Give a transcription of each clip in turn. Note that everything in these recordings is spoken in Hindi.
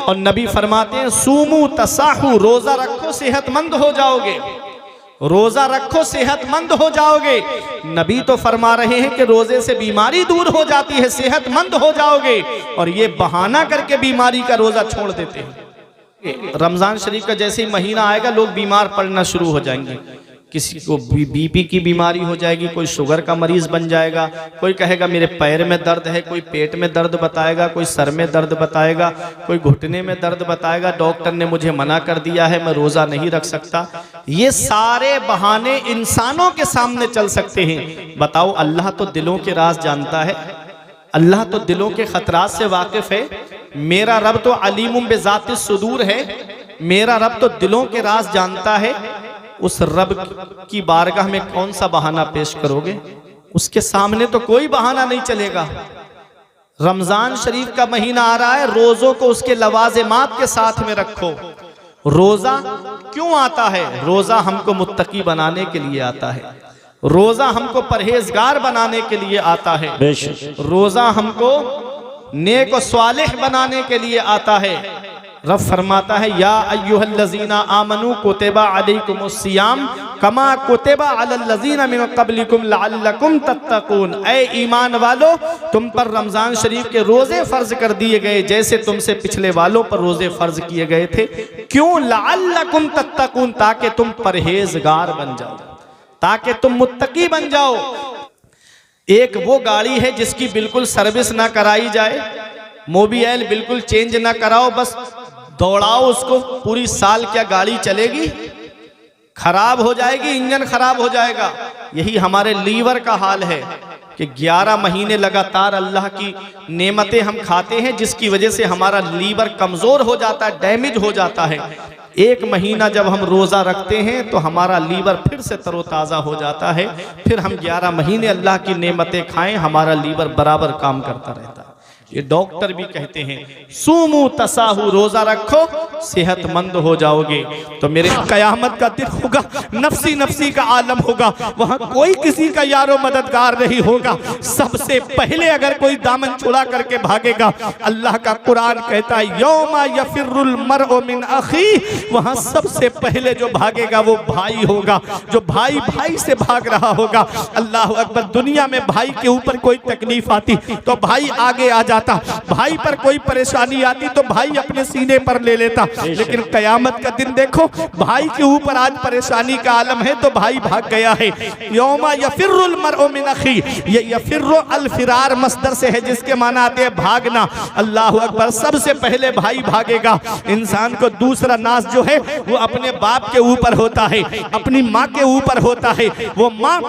और नबी फरमाते हैं सूमू तसाहू, रोजा रखो सेहतमंद हो जाओगे, रोजा रखो सेहतमंद हो जाओगे। नबी तो फरमा रहे हैं कि रोजे से बीमारी दूर हो जाती है, सेहतमंद हो जाओगे, और ये बहाना करके बीमारी का रोजा छोड़ देते हैं। रमजान शरीफ का जैसे ही महीना आएगा लोग बीमार पड़ना शुरू हो जाएंगे, किसी को बीपी की बीमारी हो जाएगी, कोई शुगर का मरीज बन जाएगा, कोई कहेगा मेरे पैर में दर्द है, कोई पेट में दर्द बताएगा, कोई सर में दर्द बताएगा, कोई घुटने में दर्द बताएगा, डॉक्टर ने मुझे मना कर दिया है, मैं रोजा नहीं रख सकता। ये सारे बहाने इंसानों के सामने चल सकते हैं। बताओ, अल्लाह तो दिलों के राज जानता है, अल्लाह तो दिलों के खतरात से वाकिफ है। मेरा रब तो अलीमुम बिज़ातिस सुदूर है, मेरा रब तो दिलों के राज जानता है। उस रब की बारगाह में कौन सा बहाना पेश करोगे? उसके सामने तो कोई बहाना नहीं चलेगा। रमजान शरीफ का महीना आ रहा है, रोजों को उसके लवाज़िमात के साथ में रखो। रोजा क्यों आता है? रोजा हमको मुत्तकी बनाने के लिए आता है, रोजा हमको परहेजगार बनाने के लिए आता है, रोजा हमको नेक और स्वालिह बनाने के लिए आता है। रब फरमाता है या अय्युहल्लज़ीना आमनू कुतिबा अलैकुमुस्सियाम कमा कुतिबा अलल्लज़ीना मिन क़ब्लिकुम लअल्लकुम तत्तक़ून। ऐ ईमान वालो, तुम पर रमज़ान शरीफ के रोज़े फ़र्ज कर दिए गए जैसे तुमसे पिछले वालों पर रोज़े फ़र्ज किए गए थे। क्यों? लअल्लकुम तत्तक़ून, ताकि तुम परहेजगार बन जाओ, ताकि तुम मुत्तकी बन जाओ। एक वो गाड़ी है जिसकी बिल्कुल सर्विस ना कराई जाए, मोबिल बिल्कुल चेंज ना कराओ, बस दौड़ाओ उसको, पूरी साल क्या गाड़ी चलेगी? खराब हो जाएगी, इंजन खराब हो जाएगा। यही हमारे लीवर का हाल है कि 11 महीने लगातार अल्लाह की नेमतें हम खाते हैं, जिसकी वजह से हमारा लीवर कमज़ोर हो जाता है, डैमेज हो जाता है। एक महीना जब हम रोज़ा रखते हैं तो हमारा लीवर फिर से तरोताज़ा हो जाता है, फिर हम 11 महीने अल्लाह की नेमतें खाएं, हमारा लीवर बराबर काम करता रहता है। ये डॉक्टर भी कहते हैं सूमू तसाहू, रोजा रखो सेहतमंद हो जाओगे। तो मेरे कयामत का दिन होगा, नफ्सी नफ्सी का आलम होगा, वहां कोई किसी का यारो मददगार नहीं होगा। सबसे पहले अगर कोई दामन छुड़ा करके भागेगा, अल्लाह का कुरान कहता है यौमा यफिरुल मरउ मिन अखी, वहां सबसे पहले जो भागेगा वो भाई होगा, जो भाई भाई से भाग रहा होगा। अल्लाह अकबर। दुनिया में भाई के ऊपर कोई तकलीफ आती तो भाई आगे आ जाता, भाई पर कोई परेशानी आती तो भाई अपने सीने पर ले लेता, लेकिन कयामत का दिन देखो, भाई के ऊपर आज परेशानी का आलम है तो भाई भाग गया है। यौमा यफिरुल मरउ मिन अखी, ये यफिरु अल फिरार मस्दर से है, जिसके माना आते हैं भागना। अल्लाह अकबर। सबसे पहले भाई भागेगा। इंसान को दूसरा नाज जो है वो अपने बाप के ऊपर होता है, अपनी माँ के ऊपर होता है। वो माँ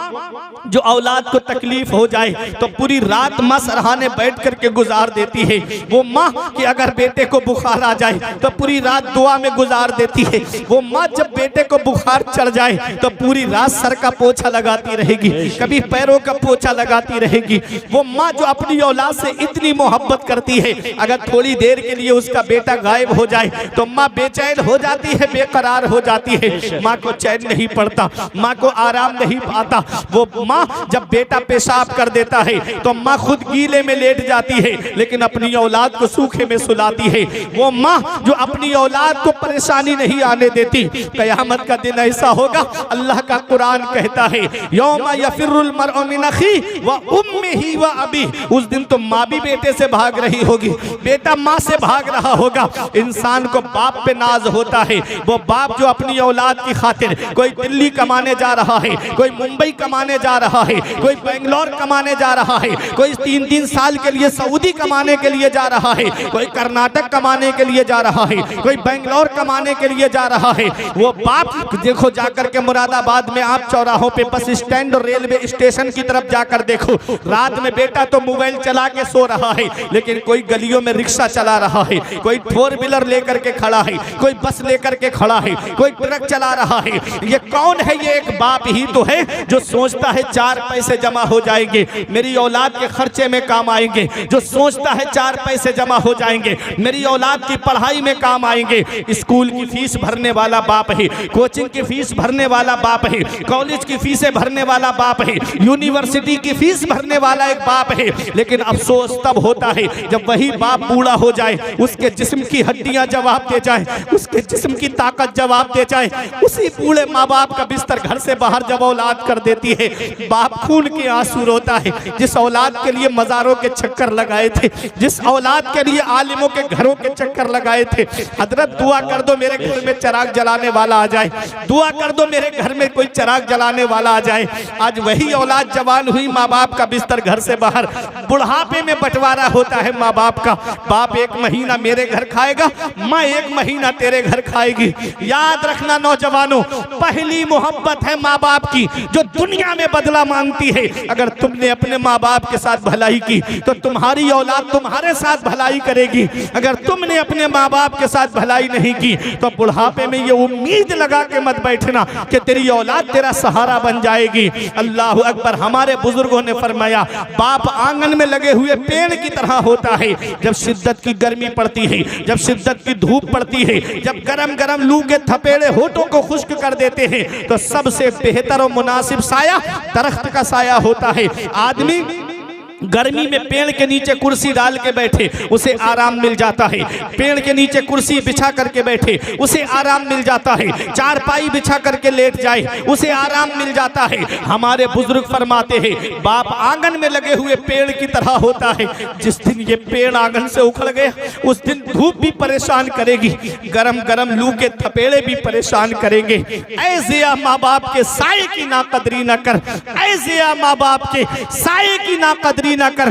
जो औलाद को तकलीफ हो जाए तो पूरी रात माँ सराहने बैठ करके गुजार देती है। वो माँ कि अगर बेटे को बुखार आ जाए तो पूरी रात दुआ में गुजार देती है। वो माँ जब बेटे को बुखार चढ़ जाए तो पूरी रात सर का पोछा लगाती रहेगी, कभी पैरों का पोछा लगाती रहेगी। वो माँ जो अपनी औलाद से इतनी मोहब्बत करती है, अगर थोड़ी देर के लिए उसका बेटा गायब हो जाए तो माँ बेचैन हो जाती है, बेकरार हो जाती है। माँ को चैन नहीं पड़ता, माँ को आराम नहीं पाता। वो माँ जब बेटा पेशाब कर देता है तो माँ खुद गीले में लेट जाती है, लेकिन अपनी औलाद को सूखे में सुलाती है। वो माँ जो अपनी औलाद को परेशानी नहीं आने देती। कयामत का दिन ऐसा होगा, अल्लाह का कुरान कहता है यौमा यफिरुल मरउ मिन अखी व उम्मिही व अबी। उस दिन तो माँ भी बेटे से भाग रही होगी, बेटा माँ से भाग रहा होगा। इंसान को बाप पे नाज होता है। वो बाप जो अपनी औलाद की खातिर, कोई दिल्ली कमाने जा रहा है, कोई मुंबई कमाने जा रहा है, कोई बेंगलोर कमाने जा रहा है, कोई 3-3 साल के लिए सऊदी कमाने के लिए जा रहा है, कोई कर्नाटक कमाने के लिए जा रहा है, कोई बेंगलोर कमाने के लिए जा रहा है। वो बाप देखो जाकर के मुरादाबाद में आप चौराहों पे, बस स्टैंड और रेलवे स्टेशन की तरफ जाकर देखो, रात में बेटा तो मोबाइल चला के सो रहा है, लेकिन कोई गलियों में रिक्शा चला रहा है, कोई 4 व्हीलर लेकर के खड़ा है, कोई बस लेकर के खड़ा है, कोई ट्रक चला रहा है। ये कौन है? ये एक बाप ही तो है जो सोचता है 4 पैसे जमा हो जाएंगे, मेरी औलाद के खर्चे में काम आएंगे, जो सोचता है 4 पैसे जमा हो जाएंगे, मेरी औलाद की पढ़ाई में काम आएंगे। स्कूल की फीस भरने वाला बाप है, कोचिंग की फीस भरने वाला बाप है, कॉलेज की फीसें भरने वाला बाप है, यूनिवर्सिटी की फीस भरने वाला एक बाप है। लेकिन अफसोस तब होता है जब वही बाप बूढ़ा हो जाए, उसके जिस्म की हड्डियां जवाब दे जाए, उसके जिस्म की ताकत जवाब दे जाए। उसी बूढ़े माँ बाप का बिस्तर घर से बाहर जब औलाद कर देती है, बाप खून के आंसू रोता है। जिस औलाद के लिए मज़ारों के चक्कर लगाए थे, जिस औलाद के लिए आलिमों के घरों के चक्कर लगाए थे, हजरत दुआ कर दो मेरे घर में चिराग जलाने वाला आ जाए, दुआ कर दो मेरे घर में कोई चिराग जलाने वाला आ जाए। आज वही औलाद जवान हुई, माँ बाप का बिस्तर घर से बाहर, बुढ़ापे में बंटवारा होता है माँ बाप का। बाप 1 महीना मेरे घर खाएगा, माँ 1 महीना तेरे घर खाएगी। याद रखना नौजवानों, पहली मोहब्बत है माँ बाप की जो दुनिया में बदला मांगती है। अगर तुमने अपने माँ बाप के साथ भलाई की तो तुम्हारी औलाद तुम्हारे साथ भलाई करेगी। अगर तुमने अपने माँ बाप के साथ भलाई नहीं की तो बुढ़ापे में ये उम्मीद लगा के मत बैठना कि तेरी औलाद तेरा सहारा बन जाएगी। अल्लाह अकबर। हमारे बुजुर्गों ने फरमाया, बाप आंगन में लगे हुए पेड़ की तरह होता है। जब शिद्दत की गर्मी पड़ती है, जब शिद्दत की धूप पड़ती है, जब गरम गरम लू के थपेड़े होठों को खुश्क कर देते हैं, तो सबसे बेहतर और मुनासिब साया दरख्त का साया होता है। आदमी गर्मी में पेड़ के नीचे कुर्सी डाल के बैठे, उसे आराम मिल जाता है। पेड़ के नीचे कुर्सी बिछा करके बैठे, उसे आराम मिल जाता है। चारपाई बिछा करके लेट जाए, उसे आराम मिल जाता है। हमारे बुजुर्ग फरमाते हैं, बाप आंगन में लगे हुए पेड़ की तरह होता है। जिस दिन ये पेड़ आंगन से उखड़ गए, उस दिन धूप भी परेशान करेगी, गरम गरम लू के थपेड़े भी परेशान करेंगे। ऐसे माँ बाप के साये की नाकदरी न कर, ऐसे माँ बाप के साये की नाकदरी ना कर।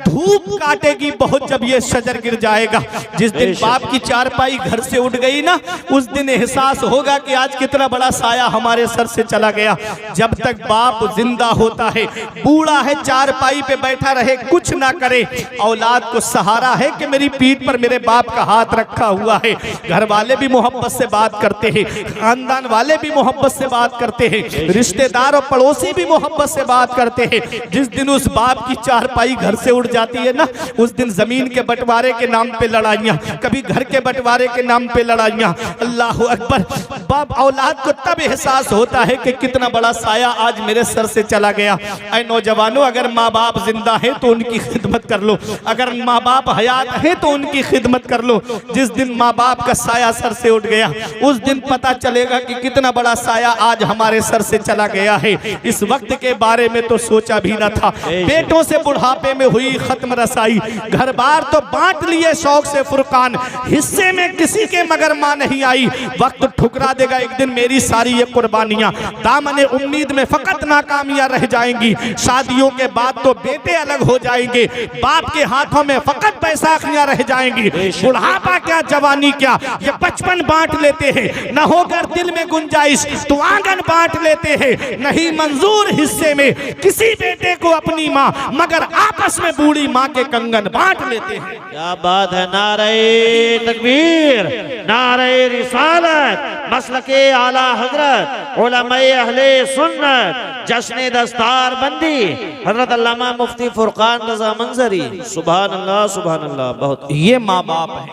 धूप काटेगी बहुत जब ये शजर गिर जाएगा। जिस दिन बाप की चारपाई घर से उठ गई ना, उस दिन एहसास होगा कि आज कितना बड़ा साया हमारे सर से चला गया। जब तक बाप जिंदा होता है, बूढ़ा है, चारपाई पे बैठा रहे, कुछ ना करे, औलाद को सहारा है कि मेरी पीठ पर मेरे बाप का हाथ रखा हुआ है। घर वाले भी मोहब्बत से बात करते हैं, खानदान वाले भी मोहब्बत से बात करते हैं, रिश्तेदार और पड़ोसी भी मोहब्बत से बात करते हैं। जिस दिन उस बाप की चारपाई घर से उड़ जाती है ना, उस दिन जमीन के बंटवारे के नाम पे लड़ाइयां, कभी घर के बंटवारे के नाम पे लड़ाइयां। अल्लाह अकबर। बाप औलाद को तब एहसास होता है कि कितना बड़ा साया आज मेरे सर से चला गया। ऐ नौजवानों, अगर माँ बाप जिंदा है तो उनकी खिदमत कर लो, अगर माँ बाप हयात है तो उनकी खिदमत कर लो। जिस दिन माँ बाप का साया सर से उठ गया, उस दिन पता चलेगा कि कितना बड़ा साया आज हमारे सर से चला गया है। इस वक्त के बारे में तो सोचा भी न था। बेटों से बुढ़ापे में हुई खत्म रसाई, घर बार तो बांट लिए शौक से फुरकान, हिस्से में किसी के मगर मां नहीं आई। वक्त ठुकरा देगा एक दिन मेरी सारी ये कुर्बानियां, दामने उम्मीद में फकत नाकामियां रह जाएंगी। शादियों के बाद तो बेटे अलग हो जाएंगे, बाप के हाथों में फकत बैसाखियां रह जाएंगी। बुढ़ापा क्या, जवानी क्या, ये बचपन बांट लेते हैं। न होकर दिल में गुंजाइश तो आंगन बांट लेते हैं। नहीं मंजूर हिस्से में किसी बेटे को अपनी माँ, मगर आपस में बूढ़ी माँ के कंगन बांट लेते हैं। क्या बात है। नारे तकबीर, नारे रिसालत, मसलके आला हजरत, उलमाए अहले सुन्नत, जश्न दस्तार बंदी, हजरत अल्लामा मुफ्ती फुरकान रजा मंजरी। सुभान अल्लाह, सुभान अल्लाह। बहुत ये माँ बाप हैं,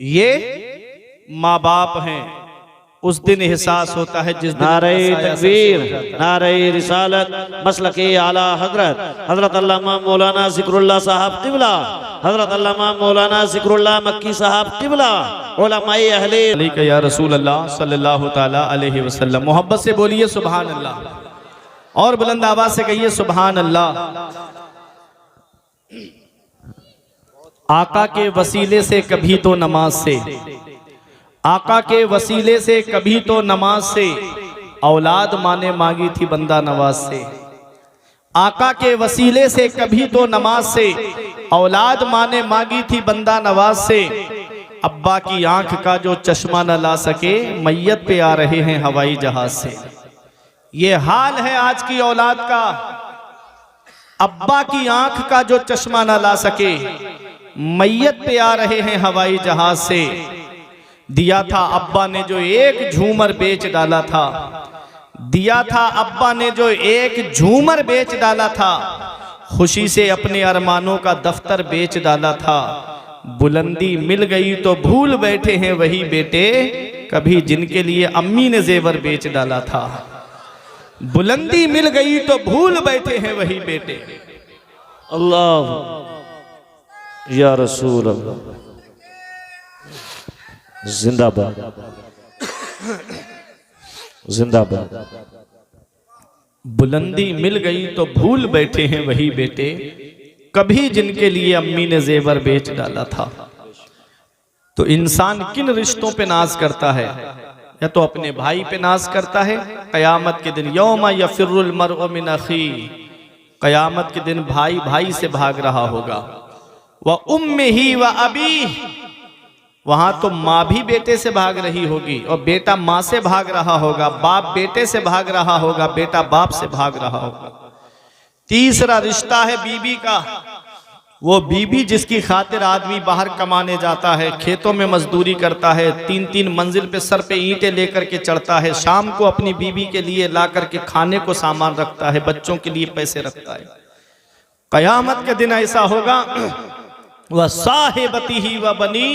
ये माँ बाप हैं। उस दिन एहसास होता है जिस दिन नारे तकबीर, नारे रिसालत, मसलके आला हजरत, हजरत अल्लामा मौलाना जिक्रुल्लाह साहब क़िबला, हजरत अल्लामा मौलाना जिक्रुल्लाह मक्की साहब क़िबला, उलमाए अहले या रसूल अल्लाह सल्लल्लाहु ताला अलैहि वसल्लम। मोहब्बत से बोलिए सुभान अल्लाह, और बुलंद आवाज से कहिए सुभान अल्लाह। आका के वसीले से कभी तो नमाज से, आका के वसीले से कभी तो नमाज से, औलाद माने मांगी थी बंदा नवाज से। आका के वसीले से कभी तो नमाज से, औलाद माने मांगी थी बंदा नवाज से। अब्बा की आंख का जो चश्मा न ला सके, मैयत पे आ रहे हैं हवाई जहाज से। ये हाल है आज की औलाद का। अब्बा की आंख का जो चश्मा न ला सके, मैयत पे आ रहे हैं हवाई जहाज से। दिया था अब्बा ने जो एक झूमर बेच डाला था, दिया था अब्बा ने जो एक झूमर बेच डाला था। खुशी से अपने अरमानों का दफ्तर बेच डाला था। बुलंदी मिल गई तो भूल बैठे हैं वही बेटे, कभी जिनके लिए अम्मी ने जेवर बेच डाला था। बुलंदी मिल गई तो भूल बैठे हैं वही बेटे। अल्लाह या रसूल अल्लाह, जिंदाबाद जिंदाबाद। बुलंदी मिल गई तो भूल बैठे हैं वही बेटे, कभी जिनके लिए अम्मी ने जेवर बेच डाला था। तो इंसान किन रिश्तों पे नाज करता है? या तो अपने भाई पे नाज करता है। कयामत के दिन यौमा यफिरुल मरउ मिन अखी, कयामत के दिन भाई भाई से भाग रहा होगा। व उम्मिही व अबी, वहां तो माँ भी बेटे से भाग रही होगी और बेटा माँ से भाग रहा होगा, बाप बेटे से भाग रहा होगा, बेटा बाप से भाग रहा होगा। तीसरा रिश्ता है बीबी का। वो बीबी जिसकी खातिर आदमी बाहर कमाने जाता है, खेतों में मजदूरी करता है, 3-3 मंजिल पे सर पे ईंटें लेकर के चढ़ता है, शाम को अपनी बीबी के लिए ला करके खाने को सामान रखता है, बच्चों के लिए पैसे रखता है। कयामत के दिन ऐसा होगा, वह साहिबती ही व बनी,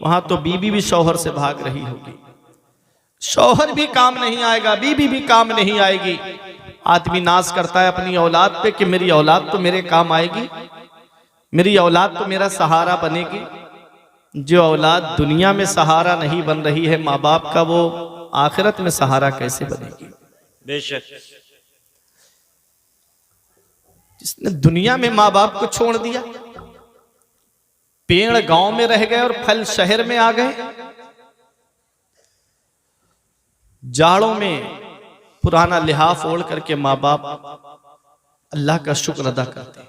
वहां तो बीबी भी शौहर से भाग रही होगी। शौहर भी काम नहीं आएगा, बीबी भी काम नहीं आएगी। आदमी नाज करता है अपनी औलाद पे कि मेरी औलाद तो मेरे काम आएगी, मेरी औलाद तो मेरा सहारा बनेगी। जो औलाद दुनिया में सहारा नहीं बन रही है माँ बाप का, वो आखिरत में सहारा कैसे बनेगी? बेशक। जिसने दुनिया में माँ बाप को छोड़ दिया, पेड़ गांव में रह गए और फल शहर में आ गए। जाड़ों में पुराना लिहाफ ओढ़ करके माँ बाप अल्लाह का शुक्र अदा करते हैं।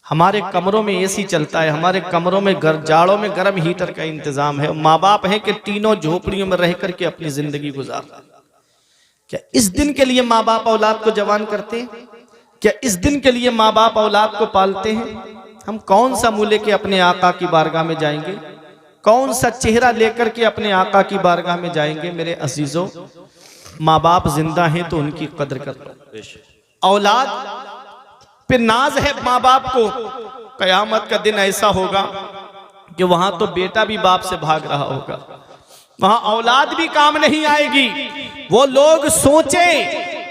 हमारे कमरों में एसी चलता है, हमारे कमरों में जाड़ों में गर्म हीटर का इंतजाम है। माँ बाप है कि तीनों झोपड़ियों में रह करके अपनी जिंदगी गुजारते। क्या इस दिन के लिए माँ बाप औलाद को जवान करते हैं? क्या इस दिन के लिए माँ बाप औलाद को पालते हैं? हम कौन सा मुंह लेके अपने आका की बारगाह में जाएंगे? कौन सा चेहरा लेकर के अपने आका की बारगाह में जाएंगे? मेरे अजीजों, माँ बाप जिंदा हैं तो उनकी कदर कर लो। औलाद पे नाज है माँ बाप को। कयामत का दिन ऐसा होगा कि वहां तो बेटा भी बाप से भाग रहा होगा, वहां औलाद भी काम नहीं आएगी। वो लोग सोचे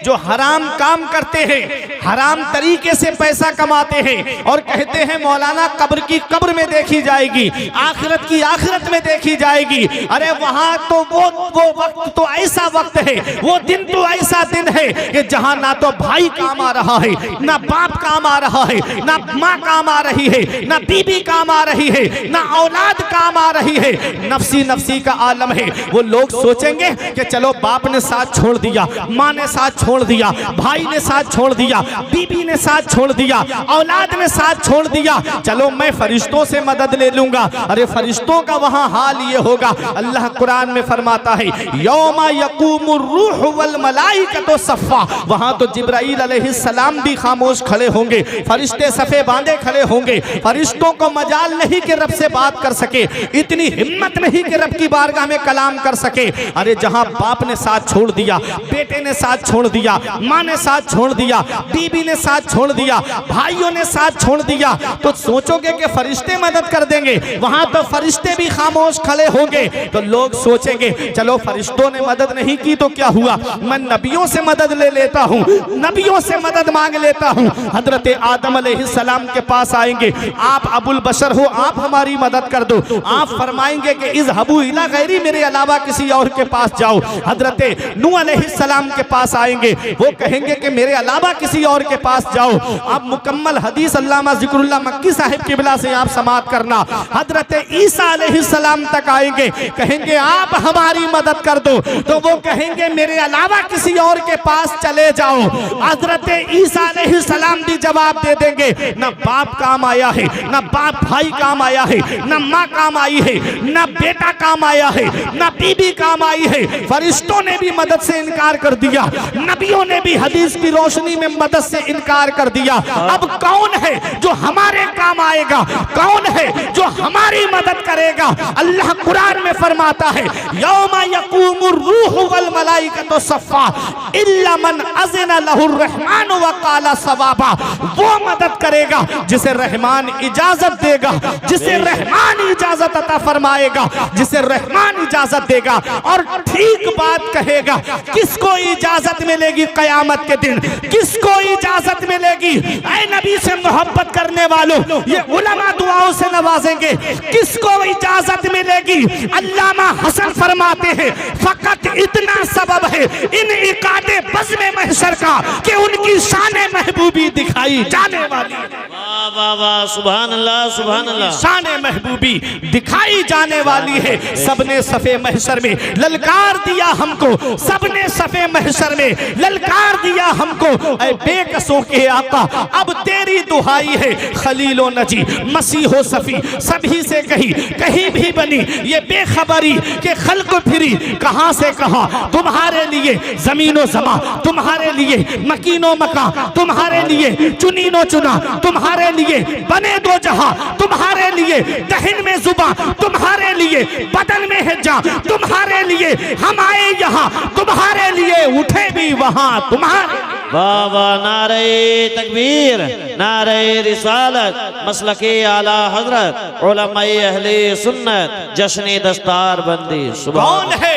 जो हराम काम करते हैं, हराम तरीके से पैसा कमाते हैं और कहते हैं मौलाना कब्र की कब्र में देखी जाएगी, आखिरत की आखिरत में देखी जाएगी। अरे वहां तो वो वक्त तो ऐसा वक्त है, वो दिन तो ऐसा दिन है कि जहां ना तो भाई काम आ रहा है, ना बाप काम आ रहा है, ना माँ काम आ रही है, ना बीबी काम आ रही है, ना औलाद काम आ रही है। नफसी नफसी का आलम है। वो लोग सोचेंगे कि चलो बाप ने साथ छोड़ दिया, माँ ने साथ छोड़ दिया, भाई ने साथ छोड़ दिया, बीबी ने साथ छोड़ दिया, औलाद ने साथ छोड़ दिया, चलो मैं फरिश्तों से मदद ले लूंगा। अरे फरिश्तों का वहां हाल ये होगा, अल्लाह कुरान में फरमाता है यौमा यकूमुर रूह वल मलाइकतु सफ़ा, वहां तो जिब्राइल अलैहिस्सलाम भी खामोश खड़े होंगे, फरिश्ते सफे बांधे खड़े होंगे। फरिश्तों को मजाल नहीं कि रब से बात कर सके, इतनी हिम्मत नहीं कि रब की बारगाह में कलाम कर सके। अरे जहां बाप ने साथ छोड़ दिया, बेटे ने साथ छोड़ दिया, माँ ने साथ छोड़ दिया, बीबी ने साथ छोड़ दिया, भाइयों ने साथ छोड़ दिया, तो सोचोगे कि फरिश्ते मदद कर देंगे, वहां तो फरिश्ते भी खामोश खड़े होंगे। तो लोग सोचेंगे चलो फरिश्तों ने मदद नहीं की तो क्या हुआ, मैं नबियों से मदद ले लेता हूं, नबियों से मदद मांग लेता हूं। हजरत आदम अलैहिस्सलाम के पास आएंगे, आप अबुल बशर हो, आप हमारी मदद कर दो। आप फरमाएंगे कि इज़हबू इला गैरी, मेरे अलावा किसी और के पास जाओ। हजरत नूह अलैहिस्सलाम के पास आएंगे, वो कहेंगे कि मेरे अलावा किसी और के पास जाओ। अब मुकम्मल हदीस अल्लामा ज़िक्रुल्लाह मक्की साहिब किबला से आप समाअत करना। हजरत ईसा अलैहिस्सलाम तक आएंगे, कहेंगे आप हमारी मदद कर दो, तो वो कहेंगे मेरे अलावा किसी और के पास चले जाओ। हजरत ईसा अलैहिस्सलाम भी जवाब दे देंगे, न बाप काम आया है, न बाप भाई काम आया है, न माँ काम आई है, न बेटा काम आया है, न बीबी काम आई है। फरिश्तों ने भी मदद से इनकार कर दिया, नबियों ने भी हदीस की रोशनी में मदद मदद से इनकार कर दिया। अब कौन है जो हमारे काम आएगा, कौन है जो हमारी मदद करेगा? अल्लाह कुरान में फरमाता है यौमा यक़ूमुर रूहु वल मलाइकतु सफ़्फ़ा इल्ला मन अज़िना लहुर रहमान व क़ाला सवाबा। वो मदद करेगा जिसे रहमान इजाजत देगा, जिसे रहमान इजाजत अता फरमाएगा, जिसे रहमान इजाजत देगा और ठीक बात कहेगा। किसको इजाजत मिलेगी कयामत के दिन? किसको इजाजत मिलेगी? ऐ नबी से मोहब्बत करने वालों, ये उलमा दुआओं से नवाजेंगे। किसको इजाजत मिलेगी? अल्लामा हसन फरमाते हैं फकत इतना सबब है इन इकादे बज़्म महशर का कि उनकी शान महबूबी दिखाई जाने वाली है। वाह वाह वाह, सुभान अल्लाह सुभान अल्लाह। शान महबूबी दिखाई जाने वाली है। सबने सफ़े महशर में ललकार दिया हमको, सबने सफ़े महशर में ललकार दिया हमको। ऐ बेकसों के आका अब तेरी दुहाई है। खलीलो नजी मसीहो सफ़ी सभी से कही कहीं भी बनी ये बेखबरी के खल्क फिरी कहाँ से कहाँ। तुम्हारे लिए जमीनो जमा, तुम्हारे लिए मकीनो मका, तुम्हारे लिए चुनीनो चुना, तुम्हारे लिए बने दो जहां, तुम्हारे लिए दहन में जुबा, तुम्हारे लिए बदन में हिज्जा, तुम्हारे लिए हम आए यहाँ, तुम्हारे लिए उठे भी वहां तुम्हारे। वाह वाह, नारे तकबीर, नारे रिसालत, मसलके आला हजरत, उलमाए अहले सुन्नत, जश्न दस्तार बंदी। कौन है,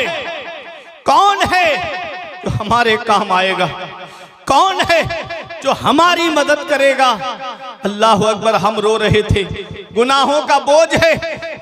कौन है जो हमारे काम आएगा? कौन है जो हमारी मदद करेगा? अल्लाह अकबर। हम रो रहे थे, गुनाहों का बोझ है,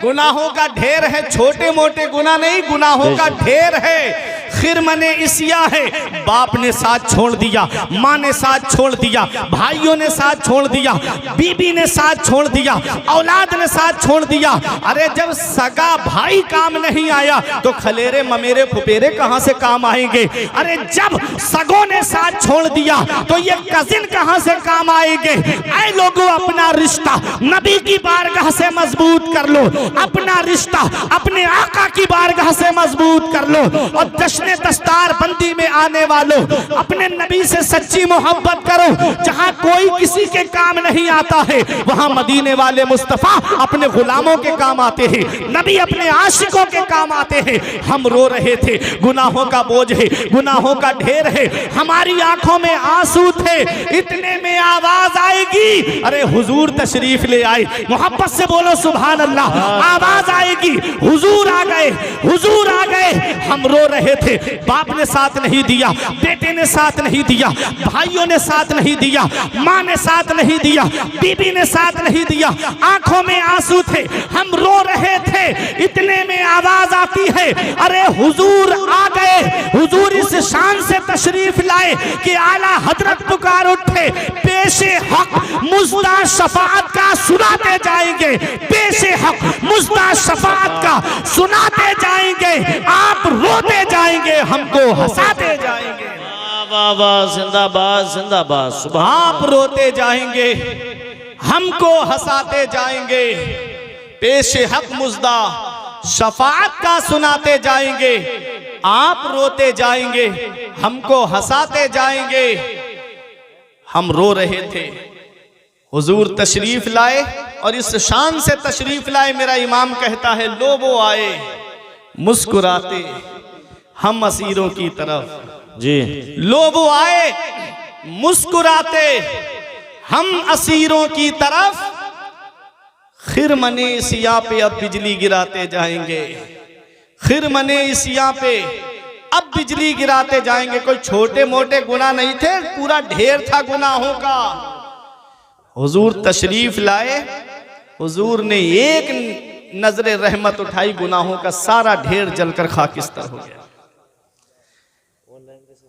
गुनाहों का ढेर है। छोटे मोटे गुनाह नहीं, गुनाहों का ढेर है। खिरमने इसिया है, बाप ने साथ छोड़ दिया, माँ ने साथ छोड़ दिया, भाइयों ने साथ छोड़ दिया, बीबी ने साथ छोड़ दिया, औलाद ने साथ छोड़ दिया। अरे जब सगा भाई काम नहीं आया तो खलेरे ममेरे फुपेरे कहाँ से काम आएंगे? अरे जब सगों ने साथ छोड़ दिया तो ये कजिन कहाँ से काम आएंगे? ऐ लोगों, अपना रिश्ता नबी की बारगाह से मजबूत कर लो, अपना रिश्ता अपने आका की बारगाह से मजबूत कर लो। और जश्न दस्तार बंदी में आने वालों, अपने नबी से सच्ची मोहब्बत करो। जहां कोई किसी के काम नहीं आता है वहां मदीने वाले मुस्तफा अपने गुलामों के काम आते हैं, नबी अपने आशिकों के काम आते हैं। हम रो रहे थे, गुनाहों का बोझ है, गुनाहों का ढेर है, हमारी आंखों में आंसू थे। इतने में आवाज आएगी, अरे हुजूर तशरीफ ले आए। मोहब्बत से बोलो सुभान अल्लाह। आवाज आएगी, हुजूर आ गए, हुजूर आ गए। हम रो रहे थे, बाप ने साथ नहीं दिया, बेटे ने साथ नहीं दिया, भाइयों ने साथ नहीं दिया, माँ ने साथ नहीं दिया, बीबी ने साथ नहीं दिया। आंखों में आंसू थे, हम रो रहे थे। इतने में आवाज आती है, अरे हुजूर आ गए। हुजूर इस शान से तशरीफ लाए कि आला हजरत पुकार उठे, पेशे हक मुज़्दा शफाअत का सुनाते जाएंगे, पेशे हक मुज़्दा शफाअत का सुनाते जाएंगे। आप रोते जाएंगे, हमको हंसाते जाएंगे। वाह वाह, जिंदाबाद जिंदाबाद, सुभान। आप रोते जाएंगे, हमको हंसाते जाएंगे, पेशे हक मुज़्दा शफाअत का सुनाते जाएंगे। आप रोते जाएंगे, हमको हंसाते जाएंगे। हम रो रहे थे, हुजूर तशरीफ लाए और इस शान से तशरीफ लाए। मेरा इमाम कहता है, लो वो आए मुस्कुराते हम असीरों की तरफ। जी, लो वो आए मुस्कुराते हम असीरों की तरफ। खिरमने सिया पे अब बिजली गिराते जाएंगे, खिरमने सिया पे अब बिजली गिराते जाएंगे। कोई छोटे मोटे गुनाह नहीं थे, पूरा ढेर था गुनाहों का। हुजूर तशरीफ लाए, हुजूर ने एक नजरे रहमत उठाई, गुनाहों का सारा ढेर जलकर खाकिस्तर हो गया।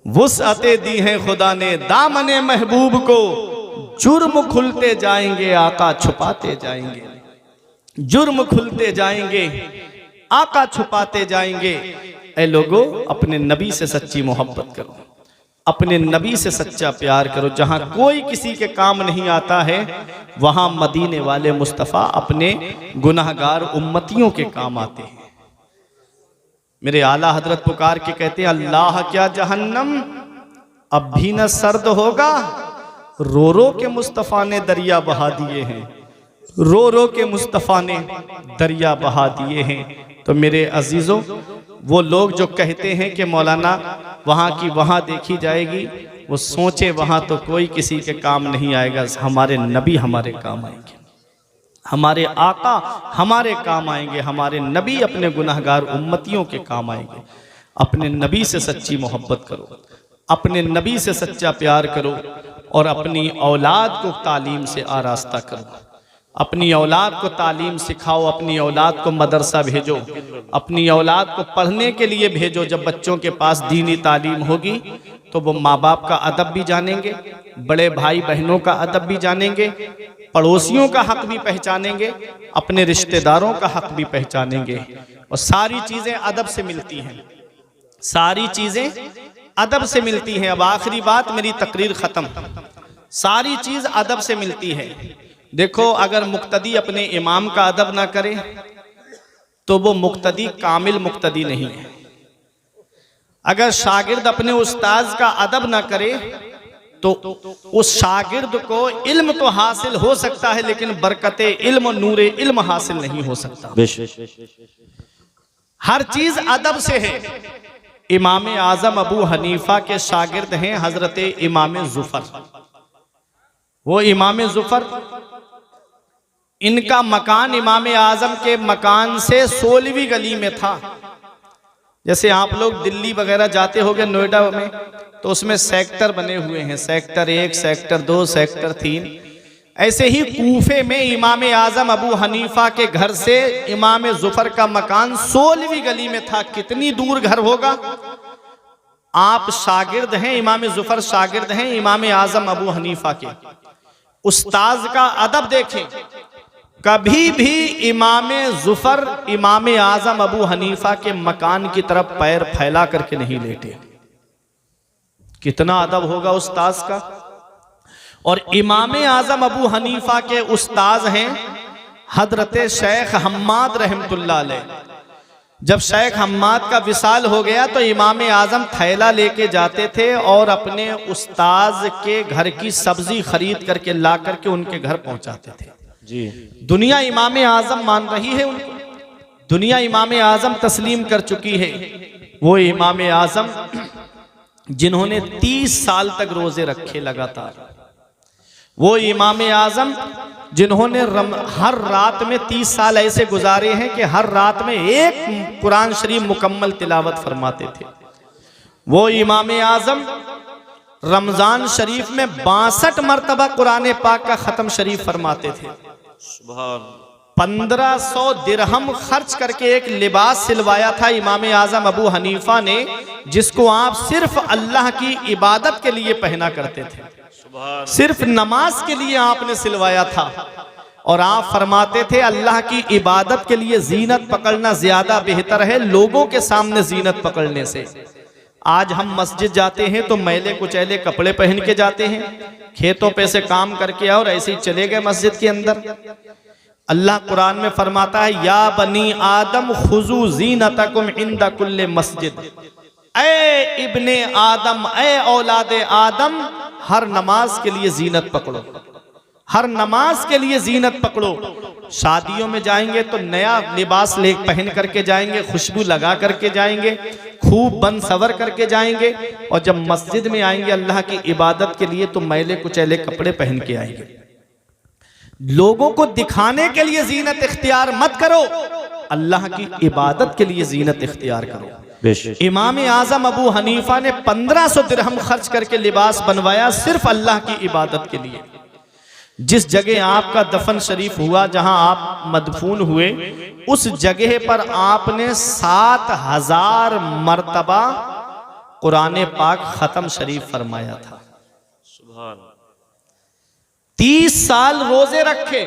वुसअते दी हैं खुदा ने दामने महबूब को, जुर्म खुलते जाएंगे आका छुपाते जाएंगे, जुर्म खुलते जाएंगे आका छुपाते जाएंगे। ऐ लोगों, अपने नबी से सच्ची मोहब्बत करो, अपने नबी से सच्चा प्यार करो। जहां कोई किसी के काम नहीं आता है वहां मदीने वाले मुस्तफ़ा अपने गुनाहगार उम्मतियों के काम आते हैं। मेरे आला हजरत पुकार के कहते हैं, अल्लाह क्या जहन्नम अब भी न सर्द होगा, रो रो के मुस्तफ़ा ने दरिया बहा दिए हैं, रो रो के मुस्तफ़ा ने दरिया बहा दिए हैं। तो मेरे अजीज़ों, वो लोग जो कहते हैं कि मौलाना वहाँ की वहाँ देखी जाएगी, वो सोचे वहाँ तो कोई किसी के काम नहीं आएगा। हमारे नबी हमारे काम आएंगे, हमारे आका हमारे काम आएंगे, हमारे नबी अपने गुनहगार उम्मतियों के काम आएंगे। अपने नबी से सच्ची मोहब्बत करो, अपने नबी से सच्चा प्यार करो और अपनी औलाद को तालीम से आरास्ता करो। अपनी औलाद को तालीम सिखाओ, अपनी औलाद को मदरसा भेजो, अपनी औलाद को पढ़ने के लिए भेजो। जब बच्चों के पास दीनी तालीम होगी तो वो माँ बाप का अदब भी जानेंगे, बड़े भाई बहनों का अदब भी जानेंगे, पड़ोसियों का हक भी पहचानेंगे, अपने रिश्तेदारों का हक भी पहचानेंगे। और सारी चीज़ें अदब से मिलती हैं, सारी चीज़ें अदब से मिलती हैं। अब आखिरी बात, मेरी तकरीर ख़त्म। सारी चीज़ अदब से मिलती है। देखो, अगर मुक्तदी अपने इमाम का अदब ना करे तो वो मुक्तदी कामिल मुक्तदी नहीं है। अगर शागिर्द अपने उस्ताद का अदब ना करे तो उस शागिर्द को इल्म तो हासिल हो सकता है, लेकिन बरकते इल्म, नूरे इल्म हासिल नहीं हो सकता। हर चीज अदब से है। इमाम आजम अबू हनीफा के शागिर्द हैं हजरत इमाम जुफर। वो इमाम जुफर, इनका मकान इमाम आजम के मकान से 16वीं गली में था। जैसे आप लोग दिल्ली वगैरह जाते होंगे, नोएडा में, तो उसमें सेक्टर बने हुए हैं, सेक्टर 1, सेक्टर 2, सेक्टर 3। ऐसे ही कूफे में इमाम आजम अबू हनीफा के घर से इमाम जुफर का मकान 16वीं गली में था। कितनी दूर घर होगा? आप शागिर्द हैं, इमाम जुफर शागिर्द हैं इमाम आजम अबू हनीफा के। उस्ताद का अदब देखें, कभी भी इमाम जुफर इमाम आजम अबू हनीफा के मकान की तरफ पैर फैला करके नहीं लेटे। कितना अदब होगा उस्ताद का। और इमाम आजम अबू हनीफा के उस्ताद हैं हजरत शेख हम्माद रहमतुल्लाह अलैह। जब शेख हम्माद का विसाल हो गया तो इमाम आजम थैला लेके जाते थे और अपने उस्ताद के घर की सब्जी खरीद करके ला करके उनके घर पहुंचाते थे जी। दुनिया इमाम आजम मान रही है उनको, दुनिया इमाम आजम तस्लीम कर चुकी है। वो इमाम आजम जिन्होंने 30 साल तक रोजे रखे लगातार, वो इमाम आजम जिन्होंने हर रात में 30 साल ऐसे गुजारे हैं कि हर रात में एक कुरान शरीफ मुकम्मल तिलावत फरमाते थे। वो इमाम आजम रमजान शरीफ में 62 मरतबा कुरान पाक का खत्म शरीफ फरमाते थे। 1500 दिरहम खर्च करके एक लिबास सिलवाया था इमाम आजम अबू हनीफा ने, जिसको आप सिर्फ अल्लाह की इबादत के लिए पहना करते थे, सिर्फ नमाज के लिए आपने सिलवाया था। और आप फरमाते थे अल्लाह की इबादत के लिए जीनत पकड़ना ज्यादा बेहतर है लोगों के सामने जीनत पकड़ने से। आज हम मस्जिद जाते हैं तो मैले कुचैले कपड़े पहन के जाते हैं, खेतों पे से काम करके और ऐसे ही चले गए मस्जिद के अंदर। अल्लाह कुरान में फरमाता है, या बनी आदम खुजू जीनतकुम इंदा कुल्ले मस्जिद। ऐ इब्ने आदम, ऐ औलादे आदम, हर नमाज के लिए जीनत पकड़ो, हर नमाज के लिए जीनत पकड़ो। शादियों में जाएंगे तो नया लिबास ले पहन करके जाएंगे, खुशबू लगा करके जाएंगे, खूब बन सवर करके जाएंगे। और जब मस्जिद में आएंगे अल्लाह की इबादत के लिए तो मैले कुचैले कपड़े पहन के आएंगे। लोगों को दिखाने के लिए जीनत इख्तियार मत करो, अल्लाह की इबादत के लिए जीनत इख्तियार करो। इमाम आजम अबू हनीफा ने 1500 दिरहम खर्च करके लिबास बनवाया सिर्फ अल्लाह की इबादत के लिए। जिस जगह आपका दफन शरीफ हुआ, जहां आप मदफून हुए, उस जगह पर आपने 7000 मरतबा कुरान पाक खत्म शरीफ फरमाया था। सुभान। 30 साल रोजे रखे,